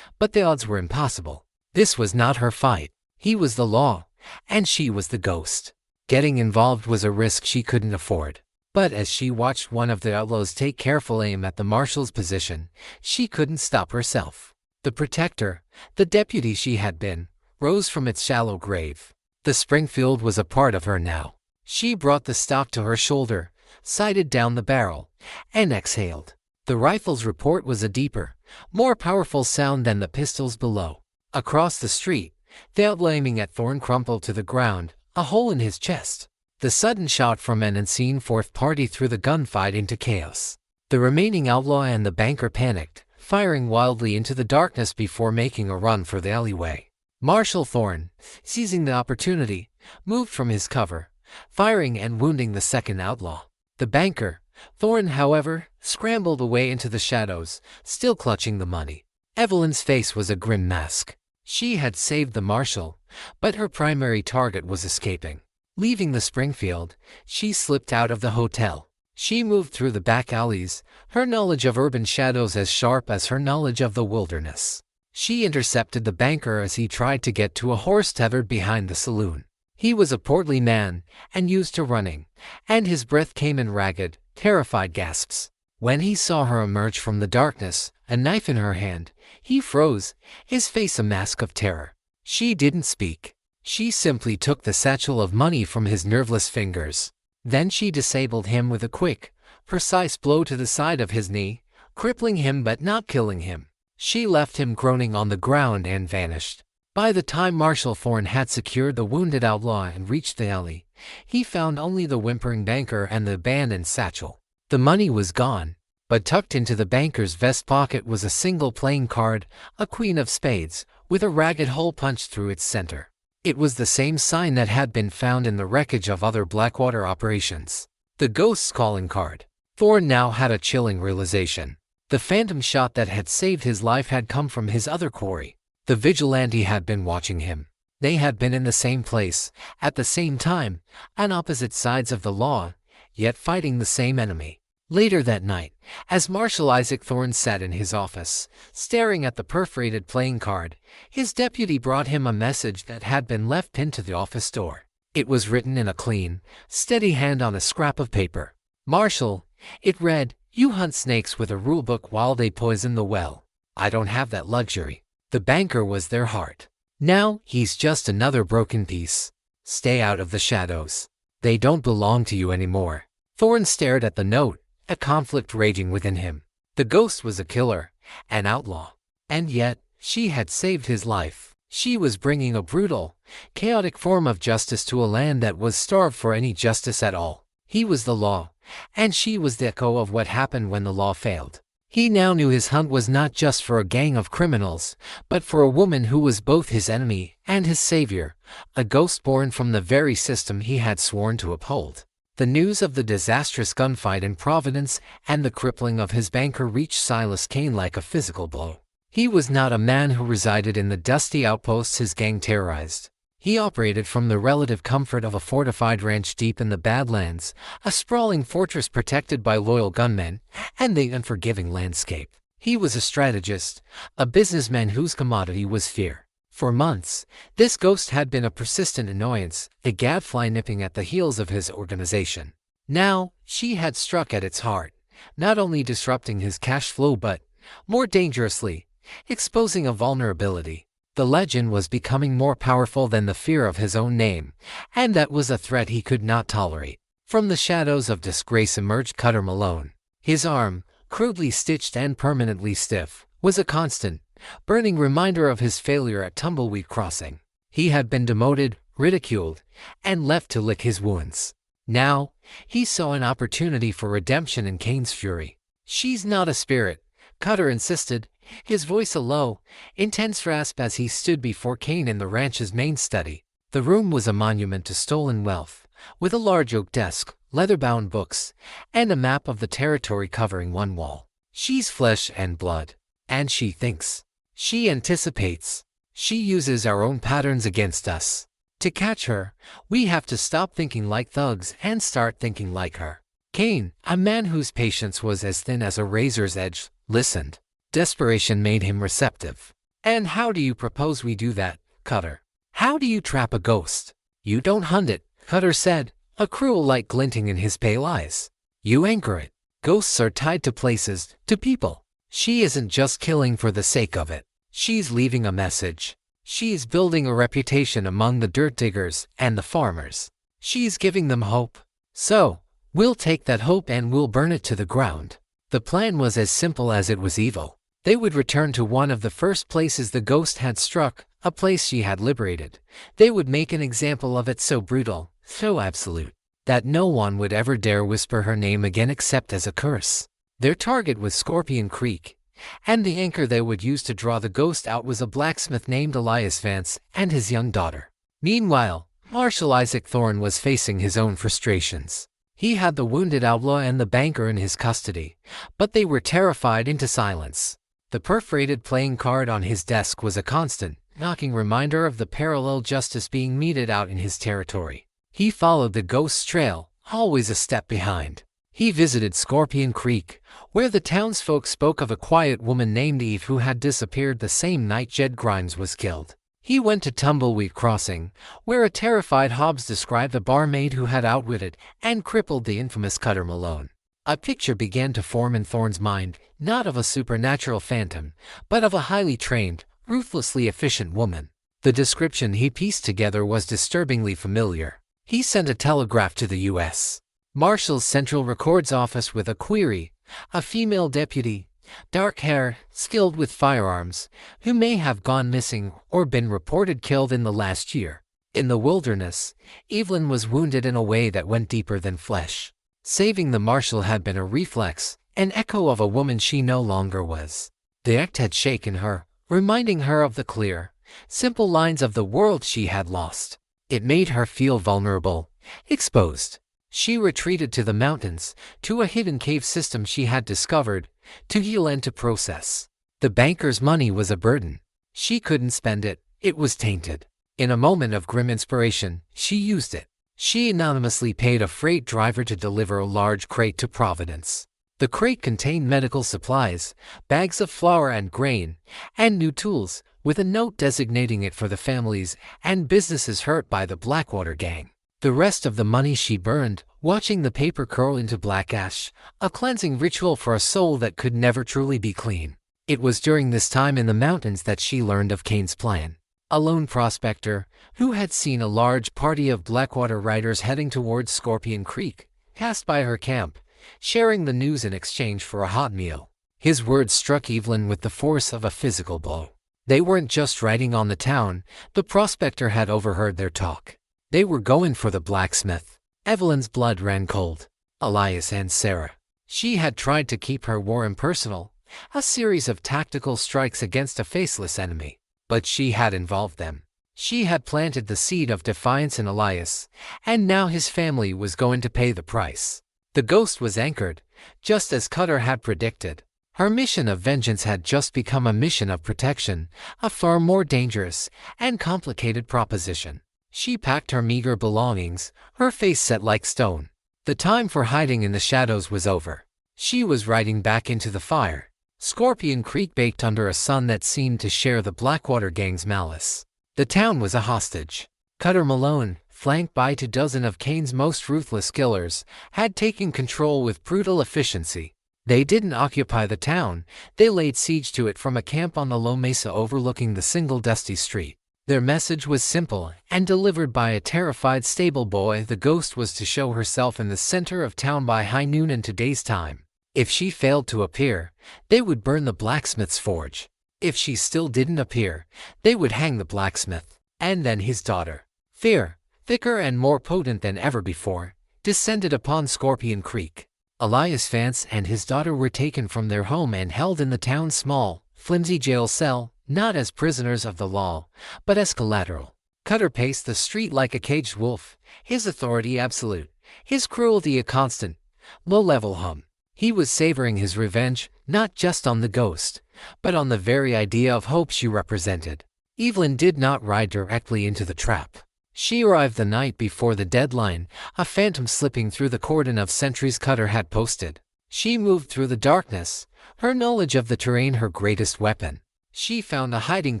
but the odds were impossible. This was not her fight. He was the law, and she was the ghost. Getting involved was a risk she couldn't afford. But as she watched one of the outlaws take careful aim at the marshal's position, she couldn't stop herself. The protector, the deputy she had been, rose from its shallow grave. The Springfield was a part of her now. She brought the stock to her shoulder, sighted down the barrel, and exhaled. The rifle's report was a deeper, more powerful sound than the pistols below. Across the street, the outlaw aiming at Thorne crumpled to the ground, a hole in his chest. The sudden shot from an unseen fourth party threw the gunfight into chaos. The remaining outlaw and the banker panicked, firing wildly into the darkness before making a run for the alleyway. Marshal Thorne, seizing the opportunity, moved from his cover, firing and wounding the second outlaw. The banker, Thorne, however, scrambled away into the shadows, still clutching the money. Evelyn's face was a grim mask. She had saved the marshal, but her primary target was escaping. Leaving the Springfield, she slipped out of the hotel. She moved through the back alleys, her knowledge of urban shadows as sharp as her knowledge of the wilderness. She intercepted the banker as he tried to get to a horse tethered behind the saloon. He was a portly man, and used to running, and his breath came in ragged, terrified gasps. When he saw her emerge from the darkness, a knife in her hand, he froze, his face a mask of terror. She didn't speak. She simply took the satchel of money from his nerveless fingers. Then she disabled him with a quick, precise blow to the side of his knee, crippling him but not killing him. She left him groaning on the ground and vanished. By the time Marshal Thorne had secured the wounded outlaw and reached the alley, he found only the whimpering banker and the abandoned satchel. The money was gone, but tucked into the banker's vest pocket was a single playing card, a queen of spades, with a ragged hole punched through its center. It was the same sign that had been found in the wreckage of other Blackwater operations. The ghost's calling card. Thorne now had a chilling realization. The phantom shot that had saved his life had come from his other quarry. The vigilante had been watching him. They had been in the same place, at the same time, on opposite sides of the law, yet fighting the same enemy. Later that night, as Marshal Isaac Thorne sat in his office, staring at the perforated playing card, his deputy brought him a message that had been left pinned to the office door. It was written in a clean, steady hand on a scrap of paper. "Marshal," it read, "you hunt snakes with a rulebook while they poison the well. I don't have that luxury." The banker was their heart. Now, he's just another broken piece. Stay out of the shadows. They don't belong to you anymore. Thorne stared at the note, a conflict raging within him. The ghost was a killer, an outlaw. And yet, she had saved his life. She was bringing a brutal, chaotic form of justice to a land that was starved for any justice at all. He was the law, and she was the echo of what happened when the law failed. He now knew his hunt was not just for a gang of criminals, but for a woman who was both his enemy and his savior, a ghost born from the very system he had sworn to uphold. The news of the disastrous gunfight in Providence and the crippling of his banker reached Silas Kane like a physical blow. He was not a man who resided in the dusty outposts his gang terrorized. He operated from the relative comfort of a fortified ranch deep in the Badlands, a sprawling fortress protected by loyal gunmen, and the unforgiving landscape. He was a strategist, a businessman whose commodity was fear. For months, this ghost had been a persistent annoyance, a gadfly nipping at the heels of his organization. Now, she had struck at its heart, not only disrupting his cash flow but, more dangerously, exposing a vulnerability. The legend was becoming more powerful than the fear of his own name, and that was a threat he could not tolerate. From the shadows of disgrace emerged Cutter Malone. His arm, crudely stitched and permanently stiff, was a constant, burning reminder of his failure at Tumbleweed Crossing. He had been demoted, ridiculed, and left to lick his wounds. Now, he saw an opportunity for redemption in Kane's fury. "She's not a spirit," Cutter insisted, his voice a low, intense rasp as he stood before Kane in the ranch's main study. The room was a monument to stolen wealth, with a large oak desk, leather-bound books, and a map of the territory covering one wall. "She's flesh and blood. And she thinks. She anticipates. She uses our own patterns against us. To catch her, we have to stop thinking like thugs and start thinking like her." Kane, a man whose patience was as thin as a razor's edge, listened. Desperation made him receptive. "And how do you propose we do that, Cutter? How do you trap a ghost?" "You don't hunt it," Cutter said, a cruel light glinting in his pale eyes. "You anchor it. Ghosts are tied to places, to people. She isn't just killing for the sake of it. She's leaving a message. She's building a reputation among the dirt diggers and the farmers. She's giving them hope. So, we'll take that hope and we'll burn it to the ground." The plan was as simple as it was evil. They would return to one of the first places the ghost had struck, a place she had liberated. They would make an example of it so brutal, so absolute, that no one would ever dare whisper her name again except as a curse. Their target was Scorpion Creek, and the anchor they would use to draw the ghost out was a blacksmith named Elias Vance and his young daughter. Meanwhile, Marshal Isaac Thorne was facing his own frustrations. He had the wounded outlaw and the banker in his custody, but they were terrified into silence. The perforated playing card on his desk was a constant, knocking reminder of the parallel justice being meted out in his territory. He followed the ghost's trail, always a step behind. He visited Scorpion Creek, where the townsfolk spoke of a quiet woman named Eve who had disappeared the same night Jed Grimes was killed. He went to Tumbleweed Crossing, where a terrified Hobbs described a barmaid who had outwitted and crippled the infamous Cutter Malone. A picture began to form in Thorne's mind, not of a supernatural phantom, but of a highly trained, ruthlessly efficient woman. The description he pieced together was disturbingly familiar. He sent a telegraph to the U.S. Marshal's Central Records Office with a query: a female deputy, dark hair, skilled with firearms, who may have gone missing or been reported killed in the last year. In the wilderness, Evelyn was wounded in a way that went deeper than flesh. Saving the marshal had been a reflex, an echo of a woman she no longer was. The act had shaken her, reminding her of the clear, simple lines of the world she had lost. It made her feel vulnerable, exposed. She retreated to the mountains, to a hidden cave system she had discovered, to heal and to process. The banker's money was a burden. She couldn't spend it, it was tainted. In a moment of grim inspiration, she used it. She anonymously paid a freight driver to deliver a large crate to Providence. The crate contained medical supplies, bags of flour and grain, and new tools, with a note designating it for the families and businesses hurt by the Blackwater gang. The rest of the money she burned, watching the paper curl into black ash, a cleansing ritual for a soul that could never truly be clean. It was during this time in the mountains that she learned of Kane's plan. A lone prospector, who had seen a large party of Blackwater riders heading towards Scorpion Creek, passed by her camp, sharing the news in exchange for a hot meal. His words struck Evelyn with the force of a physical blow. They weren't just riding on the town, the prospector had overheard their talk. They were going for the blacksmith. Evelyn's blood ran cold. Elias and Sarah. She had tried to keep her war impersonal, a series of tactical strikes against a faceless enemy. But she had involved them. She had planted the seed of defiance in Elias, and now his family was going to pay the price. The ghost was anchored, just as Cutter had predicted. Her mission of vengeance had just become a mission of protection, a far more dangerous and complicated proposition. She packed her meager belongings, her face set like stone. The time for hiding in the shadows was over. She was riding back into the fire. Scorpion Creek baked under a sun that seemed to share the Blackwater gang's malice. The town was a hostage. Cutter Malone, flanked by 24 of Kane's most ruthless killers, had taken control with brutal efficiency. They didn't occupy the town, they laid siege to it from a camp on the low mesa overlooking the single dusty street. Their message was simple and delivered by a terrified stable boy. The ghost was to show herself in the center of town by high noon in today's time. If she failed to appear, they would burn the blacksmith's forge. If she still didn't appear, they would hang the blacksmith, and then his daughter. Fear, thicker and more potent than ever before, descended upon Scorpion Creek. Elias Vance and his daughter were taken from their home and held in the town's small, flimsy jail cell, not as prisoners of the law, but as collateral. Cutter paced the street like a caged wolf, his authority absolute, his cruelty a constant, low-level hum. He was savoring his revenge, not just on the ghost, but on the very idea of hope she represented. Evelyn did not ride directly into the trap. She arrived the night before the deadline, a phantom slipping through the cordon of sentries Cutter had posted. She moved through the darkness, her knowledge of the terrain her greatest weapon. She found a hiding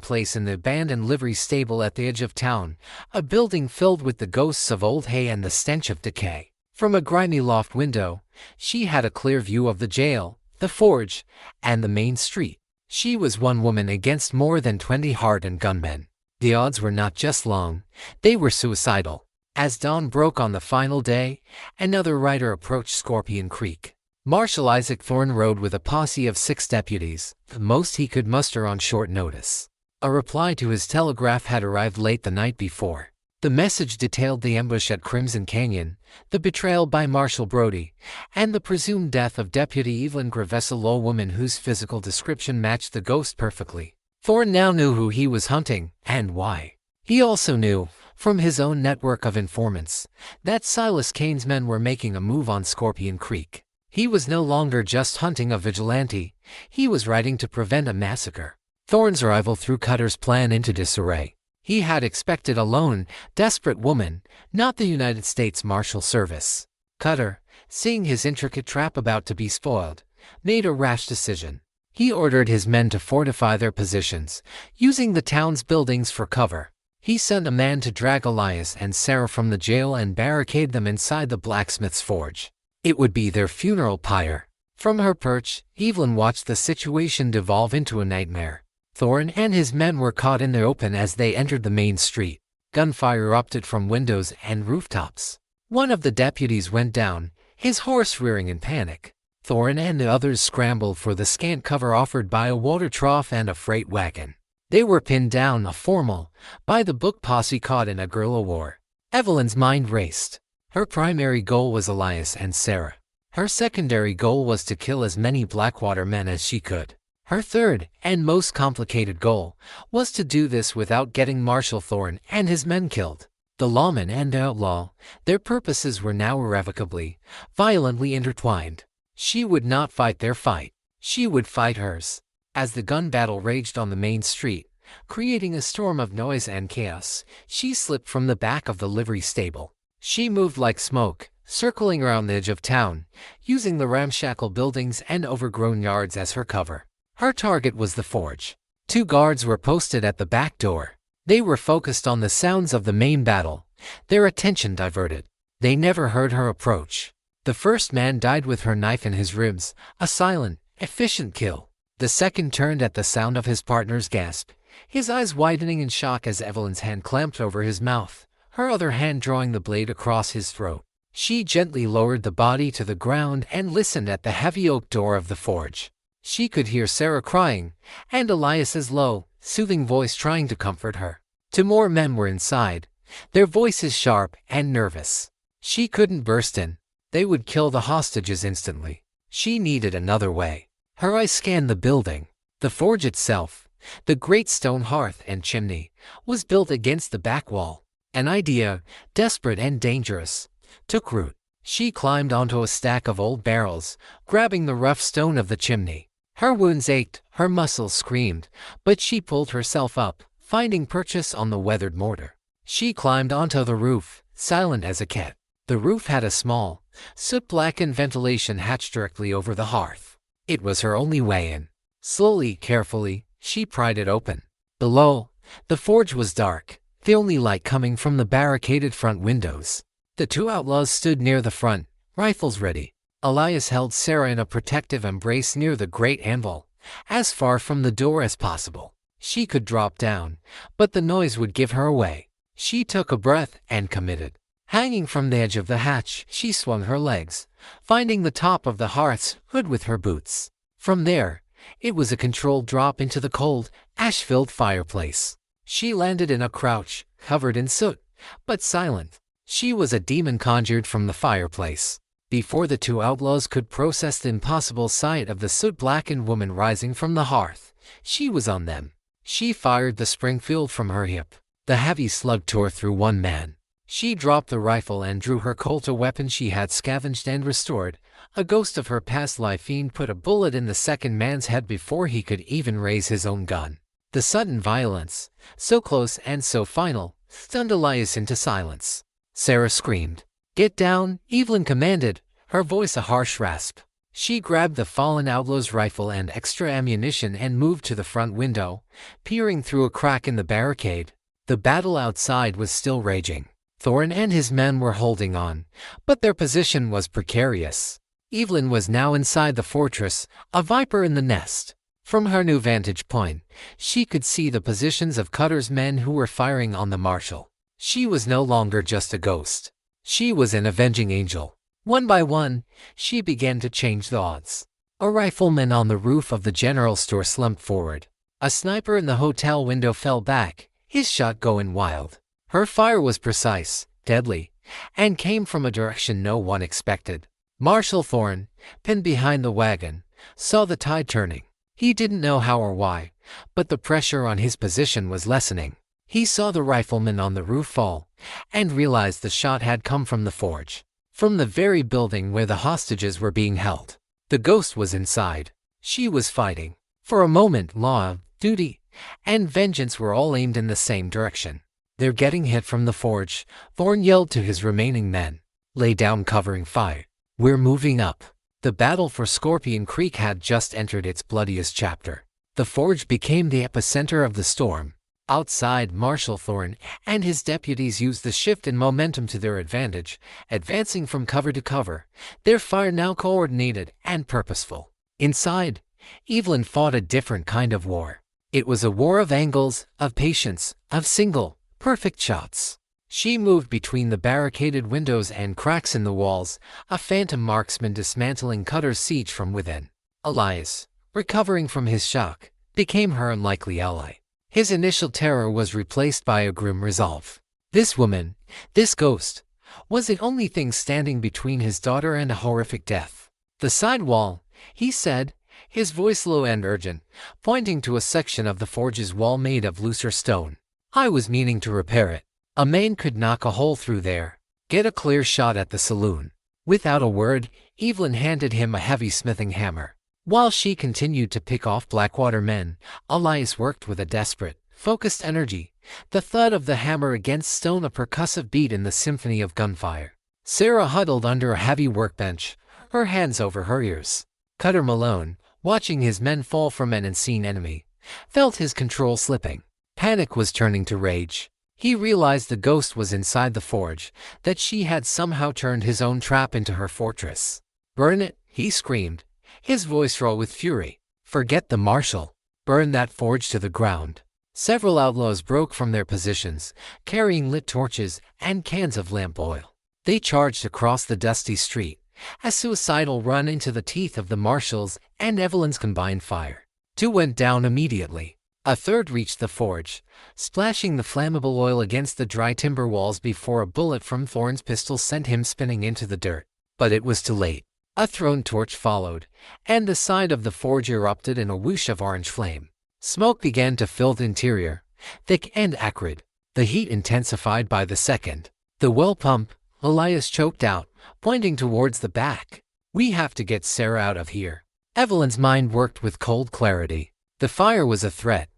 place in the abandoned livery stable at the edge of town, a building filled with the ghosts of old hay and the stench of decay. From a grimy loft window, she had a clear view of the jail, the forge, and the main street. She was one woman against more than 20 hardened gunmen. The odds were not just long, they were suicidal. As dawn broke on the final day, another rider approached Scorpion Creek. Marshal Isaac Thorne rode with a posse of 6 deputies, the most he could muster on short notice. A reply to his telegraph had arrived late the night before. The message detailed the ambush at Crimson Canyon, the betrayal by Marshal Brody, and the presumed death of Deputy Evelyn Graves, a lawwoman whose physical description matched the ghost perfectly. Thorne now knew who he was hunting, and why. He also knew, from his own network of informants, that Silas Kane's men were making a move on Scorpion Creek. He was no longer just hunting a vigilante, he was riding to prevent a massacre. Thorne's arrival threw Cutter's plan into disarray. He had expected a lone, desperate woman, not the United States Marshal Service. Cutter, seeing his intricate trap about to be spoiled, made a rash decision. He ordered his men to fortify their positions, using the town's buildings for cover. He sent a man to drag Elias and Sarah from the jail and barricade them inside the blacksmith's forge. It would be their funeral pyre. From her perch, Evelyn watched the situation devolve into a nightmare. Thorne and his men were caught in the open as they entered the main street. Gunfire erupted from windows and rooftops. One of the deputies went down, his horse rearing in panic. Thorne and the others scrambled for the scant cover offered by a water trough and a freight wagon. They were pinned down, a formal, by-the-book posse caught in a guerrilla war. Evelyn's mind raced. Her primary goal was Elias and Sarah. Her secondary goal was to kill as many Blackwater men as she could. Her third, and most complicated goal, was to do this without getting Marshal Thorne and his men killed. The lawmen and the outlaw, their purposes were now irrevocably, violently intertwined. She would not fight their fight. She would fight hers. As the gun battle raged on the main street, creating a storm of noise and chaos, she slipped from the back of the livery stable. She moved like smoke, circling around the edge of town, using the ramshackle buildings and overgrown yards as her cover. Her target was the forge. 2 guards were posted at the back door. They were focused on the sounds of the main battle, their attention diverted. They never heard her approach. The first man died with her knife in his ribs, a silent, efficient kill. The second turned at the sound of his partner's gasp, his eyes widening in shock as Evelyn's hand clamped over his mouth, her other hand drawing the blade across his throat. She gently lowered the body to the ground and listened at the heavy oak door of the forge. She could hear Sarah crying, and Elias's low, soothing voice trying to comfort her. 2 more men were inside, their voices sharp and nervous. She couldn't burst in. They would kill the hostages instantly. She needed another way. Her eyes scanned the building. The forge itself, the great stone hearth and chimney, was built against the back wall. An idea, desperate and dangerous, took root. She climbed onto a stack of old barrels, grabbing the rough stone of the chimney. Her wounds ached, her muscles screamed, but she pulled herself up, finding purchase on the weathered mortar. She climbed onto the roof, silent as a cat. The roof had a small, soot-blackened ventilation hatch directly over the hearth. It was her only way in. Slowly, carefully, she pried it open. Below, the forge was dark, the only light coming from the barricaded front windows. The 2 outlaws stood near the front, rifles ready. Elias held Sarah in a protective embrace near the great anvil, as far from the door as possible. She could drop down, but the noise would give her away. She took a breath and committed. Hanging from the edge of the hatch, she swung her legs, finding the top of the hearth's hood with her boots. From there, it was a controlled drop into the cold, ash-filled fireplace. She landed in a crouch, covered in soot, but silent. She was a demon conjured from the fireplace. Before the two outlaws could process the impossible sight of the soot-blackened woman rising from the hearth, she was on them. She fired the Springfield from her hip. The heavy slug tore through one man. She dropped the rifle and drew her Colt, a weapon she had scavenged and restored. A ghost of her past life fiend put a bullet in the second man's head before he could even raise his own gun. The sudden violence, so close and so final, stunned Elias into silence. Sarah screamed. "Get down," Evelyn commanded, her voice a harsh rasp. She grabbed the fallen outlaw's rifle and extra ammunition and moved to the front window, peering through a crack in the barricade. The battle outside was still raging. Thorne and his men were holding on, but their position was precarious. Evelyn was now inside the fortress, a viper in the nest. From her new vantage point, she could see the positions of Cutter's men who were firing on the marshal. She was no longer just a ghost. She was an avenging angel. One by one, she began to change the odds. A rifleman on the roof of the general store slumped forward. A sniper in the hotel window fell back, his shot going wild. Her fire was precise, deadly, and came from a direction no one expected. Marshal Thorne, pinned behind the wagon, saw the tide turning. He didn't know how or why, but the pressure on his position was lessening. He saw the rifleman on the roof fall, and realized the shot had come from the forge, from the very building where the hostages were being held. The ghost was inside. She was fighting. For a moment, law, duty, and vengeance were all aimed in the same direction. "They're getting hit from the forge," Thorne yelled to his remaining men. "Lay down covering fire. We're moving up." The battle for Scorpion Creek had just entered its bloodiest chapter. The forge became the epicenter of the storm. Outside, Marshal Thorne and his deputies used the shift in momentum to their advantage, advancing from cover to cover, their fire now coordinated and purposeful. Inside, Evelyn fought a different kind of war. It was a war of angles, of patience, of single, perfect shots. She moved between the barricaded windows and cracks in the walls, a phantom marksman dismantling Cutter's siege from within. Elias, recovering from his shock, became her unlikely ally. His initial terror was replaced by a grim resolve. This woman, this ghost, was the only thing standing between his daughter and a horrific death. "The side wall," he said, his voice low and urgent, pointing to a section of the forge's wall made of looser stone. "I was meaning to repair it. A man could knock a hole through there. Get a clear shot at the saloon." Without a word, Evelyn handed him a heavy smithing hammer. While she continued to pick off Blackwater men, Elias worked with a desperate, focused energy, the thud of the hammer against stone a percussive beat in the symphony of gunfire. Sarah huddled under a heavy workbench, her hands over her ears. Cutter Malone, watching his men fall from an unseen enemy, felt his control slipping. Panic was turning to rage. He realized the ghost was inside the forge, that she had somehow turned his own trap into her fortress. "Burn it," he screamed, his voice raw with fury. "Forget the marshal. Burn that forge to the ground." Several outlaws broke from their positions, carrying lit torches and cans of lamp oil. They charged across the dusty street, a suicidal run into the teeth of the marshals and Evelyn's combined fire. Two went down immediately. A third reached the forge, splashing the flammable oil against the dry timber walls before a bullet from Thorne's pistol sent him spinning into the dirt. But it was too late. A thrown torch followed, and the side of the forge erupted in a whoosh of orange flame. Smoke began to fill the interior, thick and acrid, the heat intensified by the second. "The well pump," Elias choked out, pointing towards the back. "We have to get Sarah out of here." Evelyn's mind worked with cold clarity. The fire was a threat,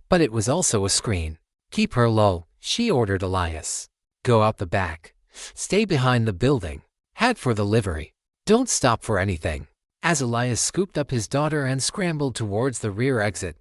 but it was also a screen. "Keep her low," she ordered Elias. "Go out the back. Stay behind the building. Head for the livery. Don't stop for anything." As Elias scooped up his daughter and scrambled towards the rear exit,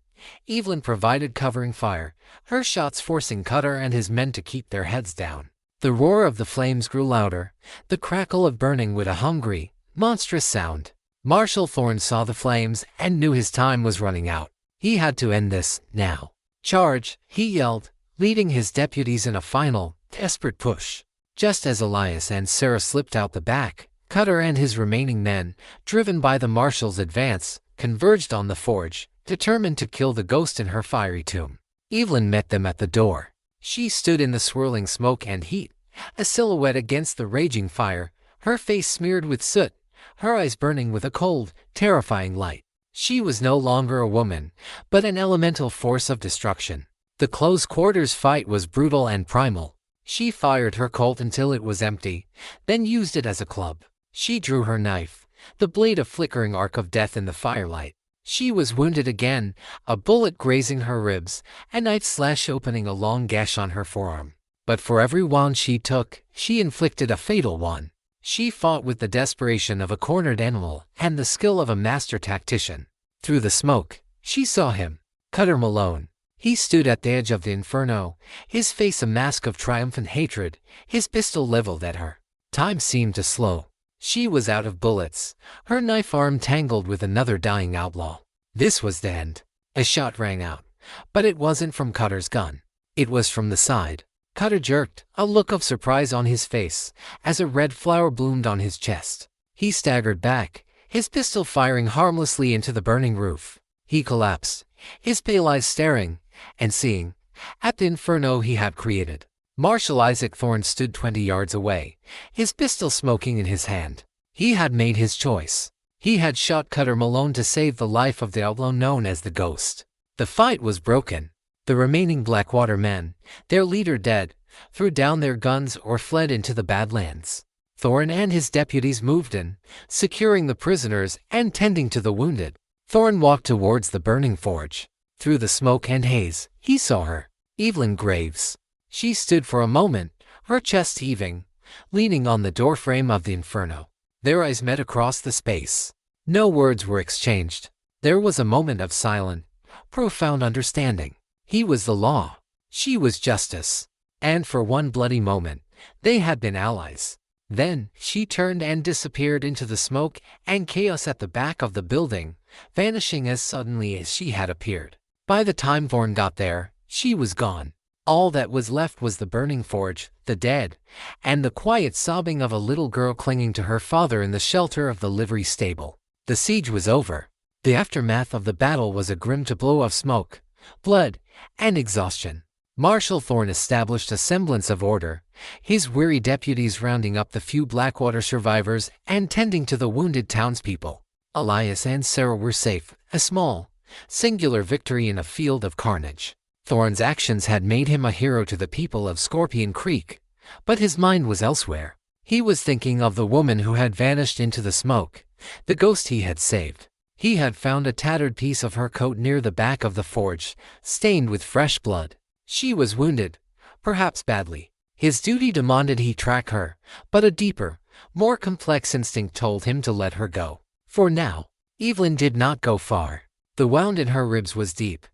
Evelyn provided covering fire, her shots forcing Cutter and his men to keep their heads down. The roar of the flames grew louder, the crackle of burning with a hungry, monstrous sound. Marshal Thorne saw the flames and knew his time was running out. He had to end this, now. "Charge," he yelled, leading his deputies in a final, desperate push. Just as Elias and Sarah slipped out the back, Cutter and his remaining men, driven by the marshal's advance, converged on the forge, determined to kill the ghost in her fiery tomb. Evelyn met them at the door. She stood in the swirling smoke and heat, a silhouette against the raging fire, her face smeared with soot, her eyes burning with a cold, terrifying light. She was no longer a woman, but an elemental force of destruction. The close quarters fight was brutal and primal. She fired her Colt until it was empty, then used it as a club. She drew her knife, the blade a flickering arc of death in the firelight. She was wounded again, a bullet grazing her ribs, a knife slash opening a long gash on her forearm. But for every wound she took, she inflicted a fatal one. She fought with the desperation of a cornered animal and the skill of a master tactician. Through the smoke, she saw him, Cutter Malone. He stood at the edge of the inferno, his face a mask of triumphant hatred, his pistol leveled at her. Time seemed to slow. She was out of bullets, her knife arm tangled with another dying outlaw. This was the end. A shot rang out, but it wasn't from Cutter's gun. It was from the side. Cutter jerked, a look of surprise on his face, as a red flower bloomed on his chest. He staggered back, his pistol firing harmlessly into the burning roof. He collapsed, his pale eyes staring and seeing at the inferno he had created. Marshal Isaac Thorne stood 20 yards away, his pistol smoking in his hand. He had made his choice. He had shot Cutter Malone to save the life of the outlaw known as the Ghost. The fight was broken. The remaining Blackwater men, their leader dead, threw down their guns or fled into the Badlands. Thorne and his deputies moved in, securing the prisoners and tending to the wounded. Thorne walked towards the burning forge. Through the smoke and haze, he saw her, Evelyn Graves. She stood for a moment, her chest heaving, leaning on the doorframe of the inferno. Their eyes met across the space. No words were exchanged. There was a moment of silent, profound understanding. He was the law. She was justice. And for one bloody moment, they had been allies. Then, she turned and disappeared into the smoke and chaos at the back of the building, vanishing as suddenly as she had appeared. By the time Thorne got there, she was gone. All that was left was the burning forge, the dead, and the quiet sobbing of a little girl clinging to her father in the shelter of the livery stable. The siege was over. The aftermath of the battle was a grim tableau of smoke, blood, and exhaustion. Marshal Thorne established a semblance of order, his weary deputies rounding up the few Blackwater survivors and tending to the wounded townspeople. Elias and Sarah were safe, a small, singular victory in a field of carnage. Thorne's actions had made him a hero to the people of Scorpion Creek, but his mind was elsewhere. He was thinking of the woman who had vanished into the smoke, the ghost he had saved. He had found a tattered piece of her coat near the back of the forge, stained with fresh blood. She was wounded, perhaps badly. His duty demanded he track her, but a deeper, more complex instinct told him to let her go. For now, Evelyn did not go far. The wound in her ribs was deep,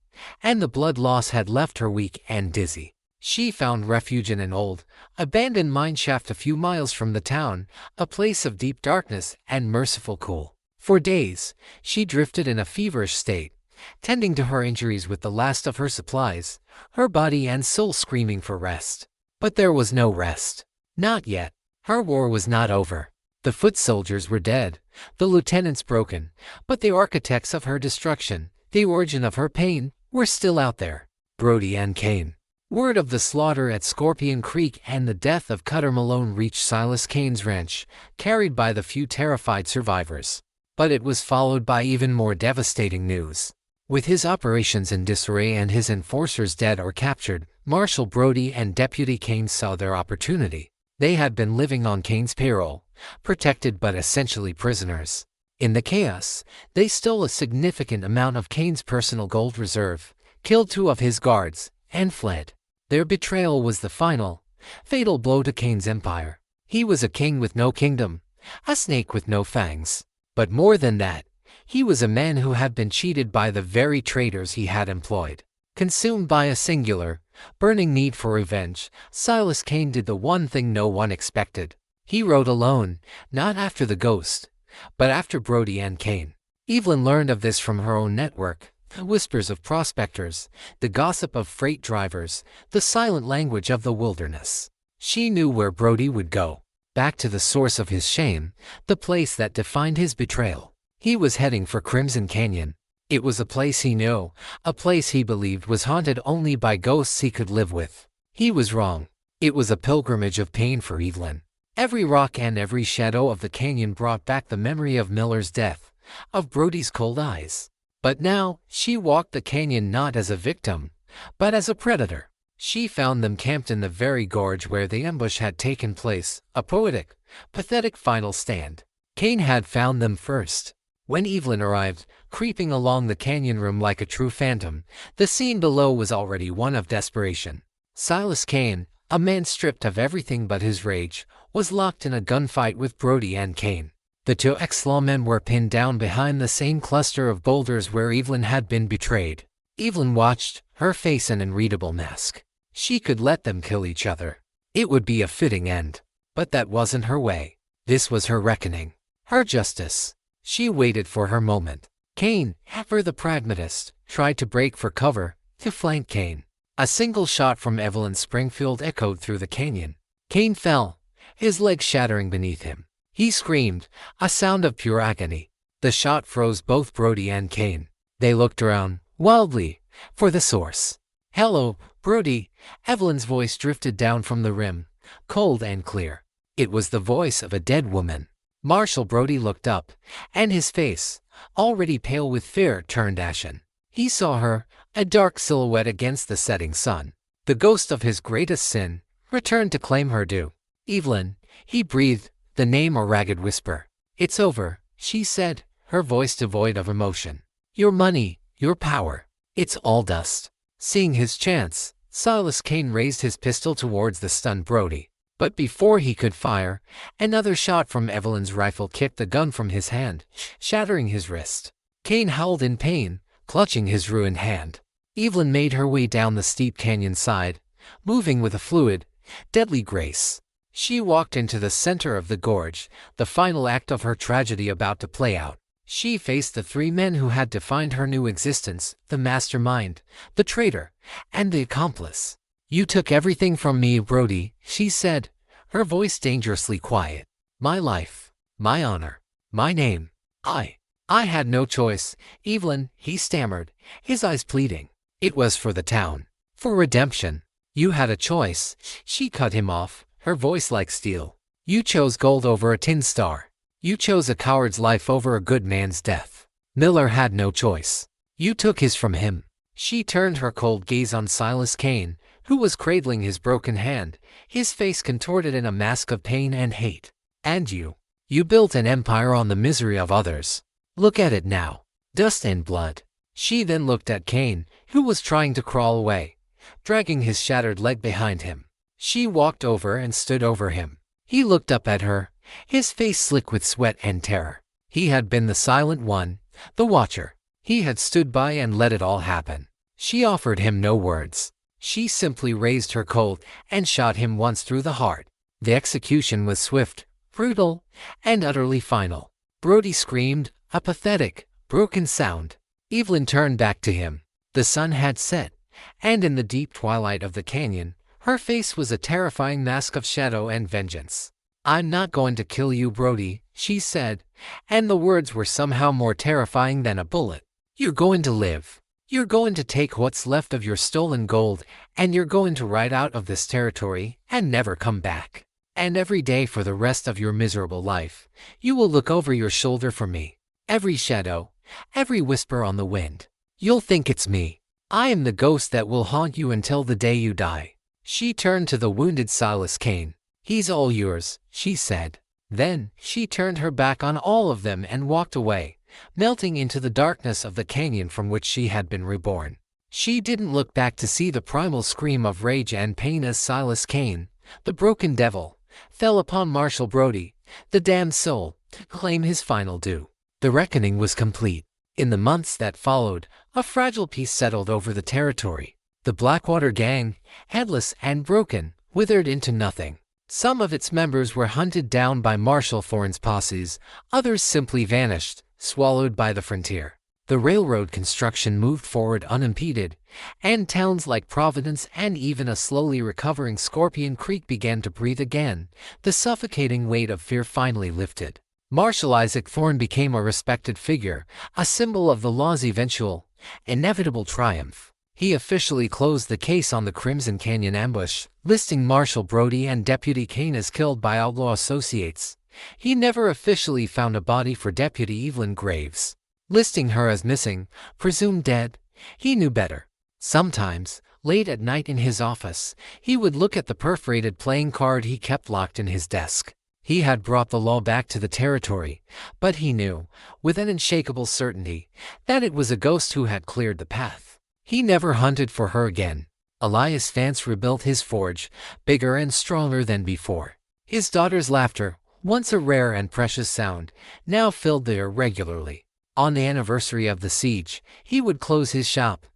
and the blood loss had left her weak and dizzy. She found refuge in an old, abandoned mine shaft a few miles from the town, a place of deep darkness and merciful cool. For days, she drifted in a feverish state, tending to her injuries with the last of her supplies, her body and soul screaming for rest. But there was no rest. Not yet. Her war was not over. The foot soldiers were dead, the lieutenants broken, but the architects of her destruction, the origin of her pain, were still out there. Brody and Kane. Word of the slaughter at Scorpion Creek and the death of Cutter Malone reached Silas Kane's ranch, carried by the few terrified survivors. But it was followed by even more devastating news. With his operations in disarray and his enforcers dead or captured, Marshal Brody and Deputy Kane saw their opportunity. They had been living on Kane's payroll, protected but essentially prisoners. In the chaos, they stole a significant amount of Kane's personal gold reserve, killed 2 of his guards, and fled. Their betrayal was the final, fatal blow to Kane's empire. He was a king with no kingdom, a snake with no fangs. But more than that, he was a man who had been cheated by the very traitors he had employed. Consumed by a singular, burning need for revenge, Silas Kane did the one thing no one expected. He rode alone, not after the ghost, but after Brody and Kane. Evelyn learned of this from her own network, the whispers of prospectors, the gossip of freight drivers, the silent language of the wilderness. She knew where Brody would go, back to the source of his shame, the place that defined his betrayal. He was heading for Crimson Canyon. It was a place he knew, a place he believed was haunted only by ghosts he could live with. He was wrong. It was a pilgrimage of pain for Evelyn. Every rock and every shadow of the canyon brought back the memory of Miller's death, of Brody's cold eyes. But now, she walked the canyon not as a victim, but as a predator. She found them camped in the very gorge where the ambush had taken place, a poetic, pathetic final stand. Kane had found them first. When Evelyn arrived, creeping along the canyon rim like a true phantom, the scene below was already one of desperation. Silas Kane, a man stripped of everything but his rage, was locked in a gunfight with Brody and Kane. The two ex-lawmen were pinned down behind the same cluster of boulders where Evelyn had been betrayed. Evelyn watched, her face an unreadable mask. She could let them kill each other. It would be a fitting end. But that wasn't her way. This was her reckoning. Her justice. She waited for her moment. Kane, ever the pragmatist, tried to break for cover, to flank Kane. A single shot from Evelyn Springfield echoed through the canyon. Kane fell, his legs shattering beneath him. He screamed, a sound of pure agony. The shot froze both Brody and Kane. They looked around, wildly, for the source. "Hello, Brody," Evelyn's voice drifted down from the rim, cold and clear. It was the voice of a dead woman. Marshal Brody looked up, and his face, already pale with fear, turned ashen. He saw her, a dark silhouette against the setting sun. The ghost of his greatest sin returned to claim her due. "Evelyn," he breathed, the name a ragged whisper. "It's over," she said, her voice devoid of emotion. "Your money, your power, it's all dust." Seeing his chance, Silas Kane raised his pistol towards the stunned Brody. But before he could fire, another shot from Evelyn's rifle kicked the gun from his hand, shattering his wrist. Kane howled in pain, clutching his ruined hand. Evelyn made her way down the steep canyon side, moving with a fluid, deadly grace. She walked into the center of the gorge, the final act of her tragedy about to play out. She faced the three men who had defined her new existence, the mastermind, the traitor, and the accomplice. "You took everything from me, Brody," she said, her voice dangerously quiet. "My life, my honor, my name. I had no choice, Evelyn," he stammered, his eyes pleading. "It was for the town, for redemption." "You had a choice," she cut him off, her voice like steel. "You chose gold over a tin star. You chose a coward's life over a good man's death. Miller had no choice. You took his from him." She turned her cold gaze on Silas Kane, who was cradling his broken hand, his face contorted in a mask of pain and hate. "And you built an empire on the misery of others. Look at it now. Dust and blood." She then looked at Kane, who was trying to crawl away, dragging his shattered leg behind him. She walked over and stood over him. He looked up at her, his face slick with sweat and terror. He had been the silent one, the watcher. He had stood by and let it all happen. She offered him no words. She simply raised her Colt and shot him once through the heart. The execution was swift, brutal, and utterly final. Brody screamed, a pathetic, broken sound. Evelyn turned back to him. The sun had set, and in the deep twilight of the canyon, her face was a terrifying mask of shadow and vengeance. "I'm not going to kill you, Brody," she said, and the words were somehow more terrifying than a bullet. "You're going to live. You're going to take what's left of your stolen gold, and you're going to ride out of this territory and never come back. And every day for the rest of your miserable life, you will look over your shoulder for me. Every shadow, every whisper on the wind. You'll think it's me. I am the ghost that will haunt you until the day you die." She turned to the wounded Silas Kane. "He's all yours," she said. Then, she turned her back on all of them and walked away, melting into the darkness of the canyon from which she had been reborn. She didn't look back to see the primal scream of rage and pain as Silas Kane, the broken devil, fell upon Marshal Brody, the damned soul, to claim his final due. The reckoning was complete. In the months that followed, a fragile peace settled over the territory. The Blackwater Gang, headless and broken, withered into nothing. Some of its members were hunted down by Marshal Thorne's posses, others simply vanished, swallowed by the frontier. The railroad construction moved forward unimpeded, and towns like Providence and even a slowly recovering Scorpion Creek began to breathe again. The suffocating weight of fear finally lifted. Marshal Isaac Thorne became a respected figure, a symbol of the law's eventual, inevitable triumph. He officially closed the case on the Crimson Canyon ambush, listing Marshal Brody and Deputy Kane as killed by Outlaw associates. He never officially found a body for Deputy Evelyn Graves, listing her as missing, presumed dead. He knew better. Sometimes, late at night in his office, he would look at the perforated playing card he kept locked in his desk. He had brought the law back to the territory, but he knew, with an unshakable certainty, that it was a ghost who had cleared the path. He never hunted for her again. Elias Vance rebuilt his forge, bigger and stronger than before. His daughter's laughter, once a rare and precious sound, now filled the air regularly. On the anniversary of the siege, he would close his shop,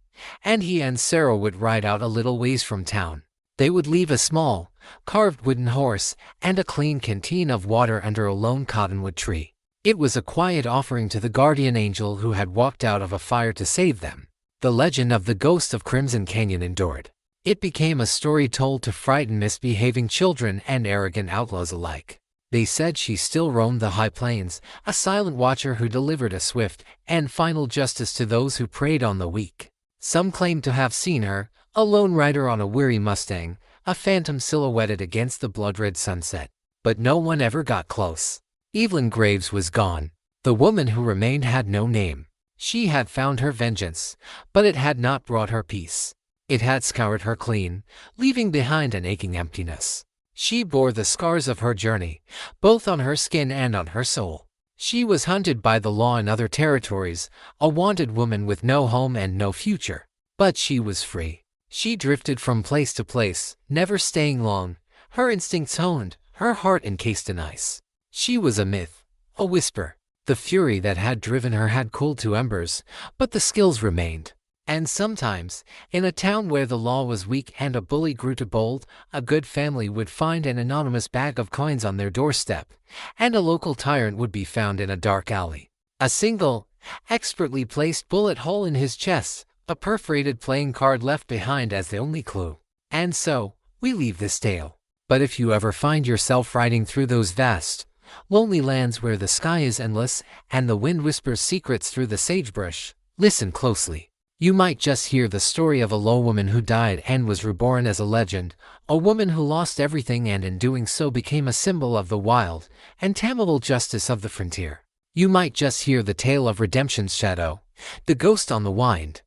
and he and Sarah would ride out a little ways from town. They would leave a small, carved wooden horse and a clean canteen of water under a lone cottonwood tree. It was a quiet offering to the guardian angel who had walked out of a fire to save them. The legend of the ghost of Crimson Canyon endured. It became a story told to frighten misbehaving children and arrogant outlaws alike. They said she still roamed the high plains, a silent watcher who delivered a swift and final justice to those who preyed on the weak. Some claimed to have seen her, a lone rider on a weary Mustang, a phantom silhouetted against the blood-red sunset. But no one ever got close. Evelyn Graves was gone. The woman who remained had no name. She had found her vengeance, but it had not brought her peace. It had scoured her clean, leaving behind an aching emptiness. She bore the scars of her journey, both on her skin and on her soul. She was hunted by the law in other territories, a wanted woman with no home and no future. But she was free. She drifted from place to place, never staying long, her instincts honed, her heart encased in ice. She was a myth, a whisper. The fury that had driven her had cooled to embers, but the skills remained. And sometimes, in a town where the law was weak and a bully grew to bold, a good family would find an anonymous bag of coins on their doorstep, and a local tyrant would be found in a dark alley. A single, expertly placed bullet hole in his chest, a perforated playing card left behind as the only clue. And so, we leave this tale. But if you ever find yourself riding through those vast, lonely lands where the sky is endless and the wind whispers secrets through the sagebrush, listen closely. You might just hear the story of a low woman who died and was reborn as a legend, a woman who lost everything and in doing so became a symbol of the wild and tamable justice of the frontier. You might just hear the tale of redemption's shadow, the ghost on the wind,